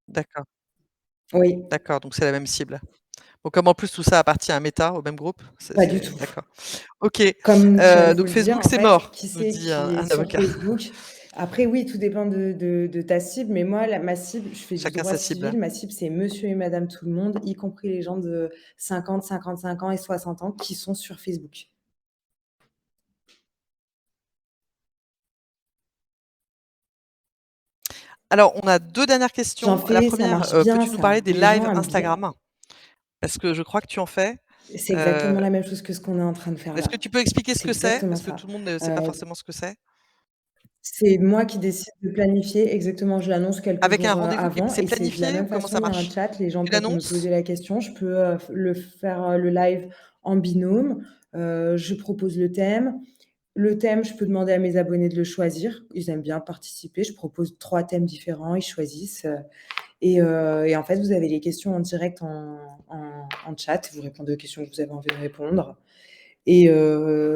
d'accord, Oui, d'accord, donc c'est la même cible. Donc comme en plus tout ça appartient à Meta, au même groupe, pas du c'est tout. d'accord. OK, Comme je viens de vous donc le dire, Facebook en c'est fait, mort, qui nous c'est dit qui est un sur avocat. Facebook? Après oui, tout dépend de ta cible, mais moi, ma cible, je fais du Chacun droit sa cible. civil, ma cible, c'est monsieur et madame tout le monde, y compris les gens de 50-55 ans et 60 ans qui sont sur Facebook. Alors on a 2 dernières J'en questions. La fais, ça première, marche bien peux-tu nous parler ça, des les gens lives aiment bien. Instagram? Parce que je crois que tu en fais. C'est Heu, exactement la même chose que ce qu'on est en train de faire Est-ce que là. tu peux expliquer ce C'est que c'est? exactement Parce que ça. tout le monde ne sait Heu, pas forcément ce que c'est. c'est moi qui décide de planifier exactement, je l'annonce quelques Avec un jours, rendez-vous qui est avant c'est et c'est de la planifié ou même comment façon, ça il y a un marche? chat, les gens Tu peuvent me l'annonces? poser la question, je peux, le faire, le live en binôme, je propose le thème. Le thème, je peux demander à mes abonnés de le choisir. Ils aiment bien participer. Je propose 3 thèmes différents, ils choisissent, et en fait, vous avez les questions en direct en chat. Vous répondez aux questions que vous avez envie de répondre et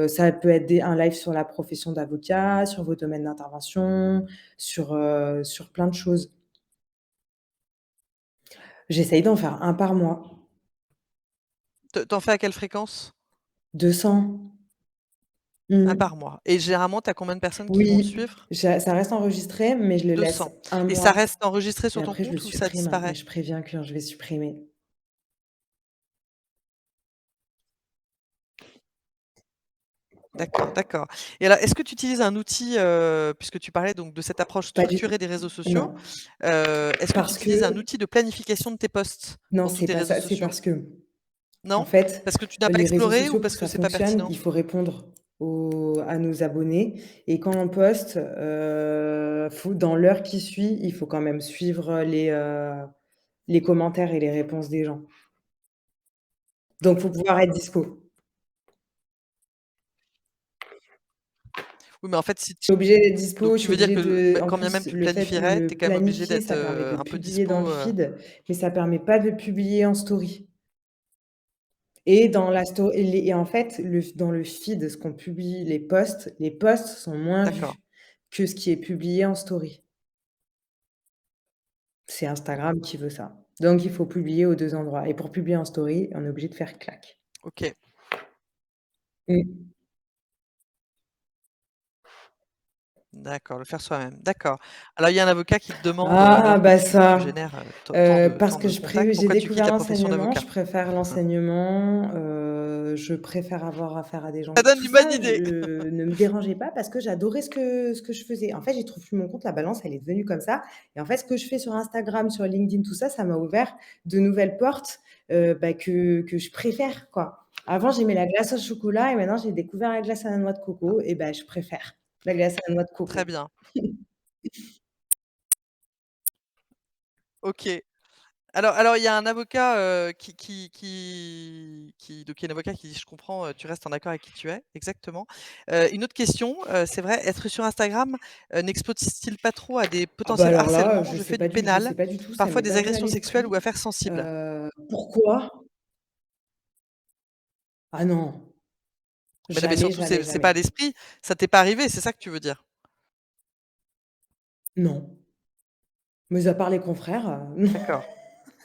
ça peut être un live sur la profession d'avocat, sur vos domaines d'intervention, sur plein de choses. J'essaye d'en faire un par mois. Tu en fais à quelle fréquence? 200. Un Mmh. par mois et généralement, tu as combien de personnes qui vont te Oui, suivre? ça reste enregistré, mais je le laisse 200 un et ça mois reste enregistré et sur ton après je le compte ou ça supprime, mais disparaît? je préviens quand je vais supprimer. D'accord, d'accord et alors, est-ce que tu utilises un outil, puisque tu parlais donc de cette approche Pas du structurée des réseaux sociaux, Non, est-ce que tu parce utilises un que outil de planification de tes posts non, pour tous c'est tes pas réseaux ça, c'est sociaux? parce que, en Non? fait, Parce que tu n'as pas les réseaux exploré ou sociaux pour parce que que ça c'est pas fonctionne, pertinent? il faut répondre à nos abonnés et quand on poste, faut dans l'heure qui suit, il faut quand même suivre les commentaires et les réponses des gens. Donc faut pouvoir être dispo. Oui, mais en fait, si Je suis obligée d'être donc dispo, je tu suis veux dire obligée que de en quand bien même plus, tu le fait planifierais, tu le es quand même obligé planifier, d'être, ça permet de un peu publier dans le dispo? feed, mais ça permet pas de publier en story. Et dans la sto et en fait, dans le feed, ce qu'on publie, les posts sont moins D'accord, vus que ce qui est publié en story. C'est Instagram qui veut ça. Donc il faut publier aux 2 endroits et pour publier en story, on est obligé de faire clac. OK. Mmh. D'accord, le faire soi-même, d'accord. Alors il y a un avocat qui te demande, Ah alors que bah tu ça, génères, tant de parce que contacts, j'ai pourquoi tu quittes découvert la profession l'enseignement, d'avocat? je préfère l'enseignement, je préfère avoir affaire à des gens. Ça donne Tout une bonne ça, idée. ne me dérangeait pas parce que j'adorais ce que je faisais. En fait, j'ai trouvé mon compte, la balance, elle est devenue comme ça et en fait, ce que je fais sur Instagram, sur LinkedIn, tout ça, ça m'a ouvert de nouvelles portes, bah, que je préfère, quoi. Avant, j'aimais la glace au chocolat et maintenant j'ai découvert la glace à la noix de Ah, coco et bah, je préfère la glace à la noix de très coco. bien, OK. Alors il y a un avocat, donc il y a un avocat qui dit: «Je comprends, tu restes en accord avec qui tu es». Exactement. Une autre question, c'est vrai, être sur Instagram, n'expose-t-il pas trop à des Ah bah, potentiels alors là, harcèlements, je fais du je pénal, sais pas du tout, ça parfois m'est des pas venu à agressions sexuelles ou l'esprit. affaires sensibles? Pourquoi? Ah non, Mais non, mais jamais, surtout jamais, c'est pas à jamais. l'esprit, ça t'est pas arrivé, c'est ça que tu veux dire? Non, mais à part les confrères, non. D'accord.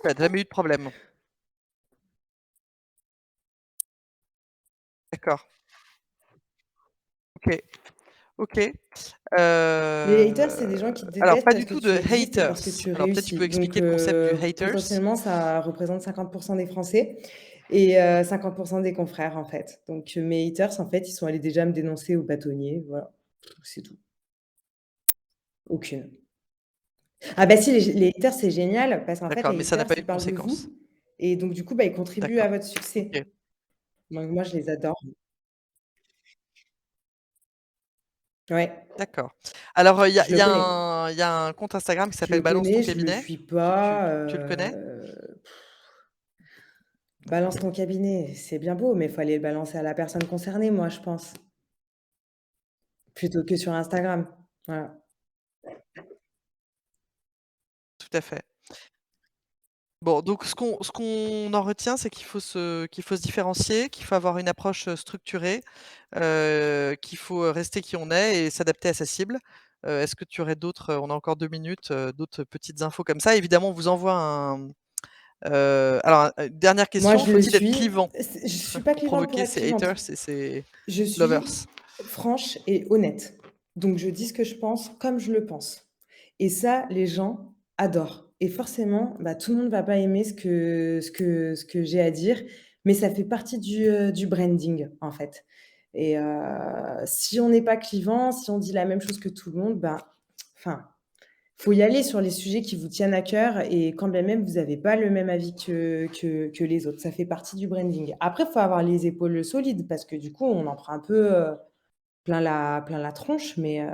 Ouais, tu jamais eu de problème? D'accord. OK. OK. Les haters, c'est des gens qui te Alors détestent pas parce du que tout de tu existes et haters. parce que tu Alors peut-être tu réussis. peux Donc expliquer le concept du haters? potentiellement, ça représente 50 des Français et 50 des confrères, en fait. Donc mes haters, en fait, ils sont allés déjà me dénoncer au bâtonnier, voilà, c'est tout. Aucune. Ah bah si, les haters, c'est génial parce qu'en fait, D'accord, mais les ça n'a haters, pas eu ils de parlent de conséquences? vous et donc du coup, bah, ils contribuent à D'accord. votre succès. OK, Donc moi, je les adore. Ouais, d'accord. Alors, je le connais. il y a un compte Instagram qui Je s'appelle le Balance ton connais, je le cabinet. suis pas, Tu le connais? balance ton cabinet, c'est bien beau, mais il faut aller le balancer à la personne concernée, moi, je pense, plutôt que sur Instagram. Voilà. Tout à fait. Bon, donc ce qu'on en retient, c'est qu'il faut se différencier, qu'il faut avoir une approche, structurée, qu'il faut, rester qui on est et s'adapter à sa cible. Est-ce que tu aurais d'autres, on a encore 2 minutes, d'autres petites infos comme ça? Évidemment, on vous envoie un, alors, dernière Moi, question, je le faut-il être suis. clivant Je suis pas pour clivante pour provoquer être ces clivante. haters et ces Je suis lovers? franche et honnête. Donc je dis ce que je pense comme je le pense et ça, les gens adorent et forcément, bah, tout le monde va pas aimer ce que j'ai à dire, mais ça fait partie du branding, en fait et si on n'est pas clivant, si on dit la même chose que tout le monde, bah, enfin, faut y aller sur les sujets qui vous tiennent à cœur et quand bien même vous avez pas le même avis que les autres. Ça fait partie du branding. Après, il faut avoir les épaules solides parce que du coup, on en prend un peu, plein la tronche, mais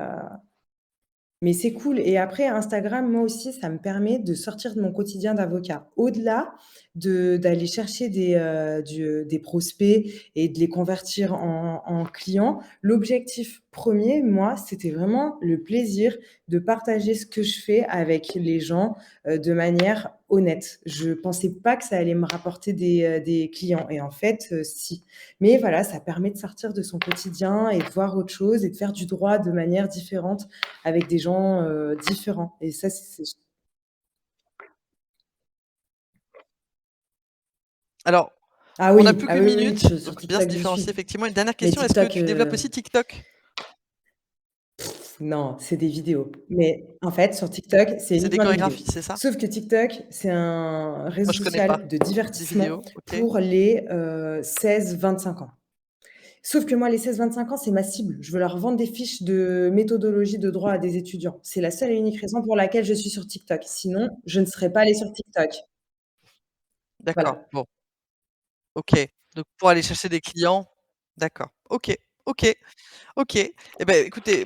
c'est cool et après Instagram, moi aussi, ça me permet de sortir de mon quotidien d'avocat. Au-delà d'aller chercher des prospects et de les convertir en clients, l'objectif premier, moi, c'était vraiment le plaisir de partager ce que je fais avec les gens, de manière honnête. Je pensais pas que ça allait me rapporter des clients et en fait, si. Mais voilà, ça permet de sortir de son quotidien et de voir autre chose et de faire du droit de manière différente avec des gens, différents et ça, c'est Alors, ah on n'a oui, plus ah qu'une oui, oui, oui, minute, sur donc bien se TikTok, j'y différencier suis. effectivement. Une dernière Mais question, est-ce que TikTok, tu développes aussi TikTok? non, c'est des vidéos. Mais en fait, sur TikTok, c'est C'est des uniquement des vidéos. chorégraphies, c'est ça? Sauf que TikTok, c'est un réseau Moi, je connais pas. social de Des divertissement vidéos, OK. pour les, 16-25 ans. Sauf que moi, les 16-25 ans, c'est ma cible. Je veux leur vendre des fiches de méthodologie de droit à des étudiants. C'est la seule et unique raison pour laquelle je suis sur TikTok. Sinon, je ne serais pas allée sur TikTok. D'accord, Voilà. bon, OK. Donc pour aller chercher des clients, d'accord. OK, OK, OK. Et beh, écoutez,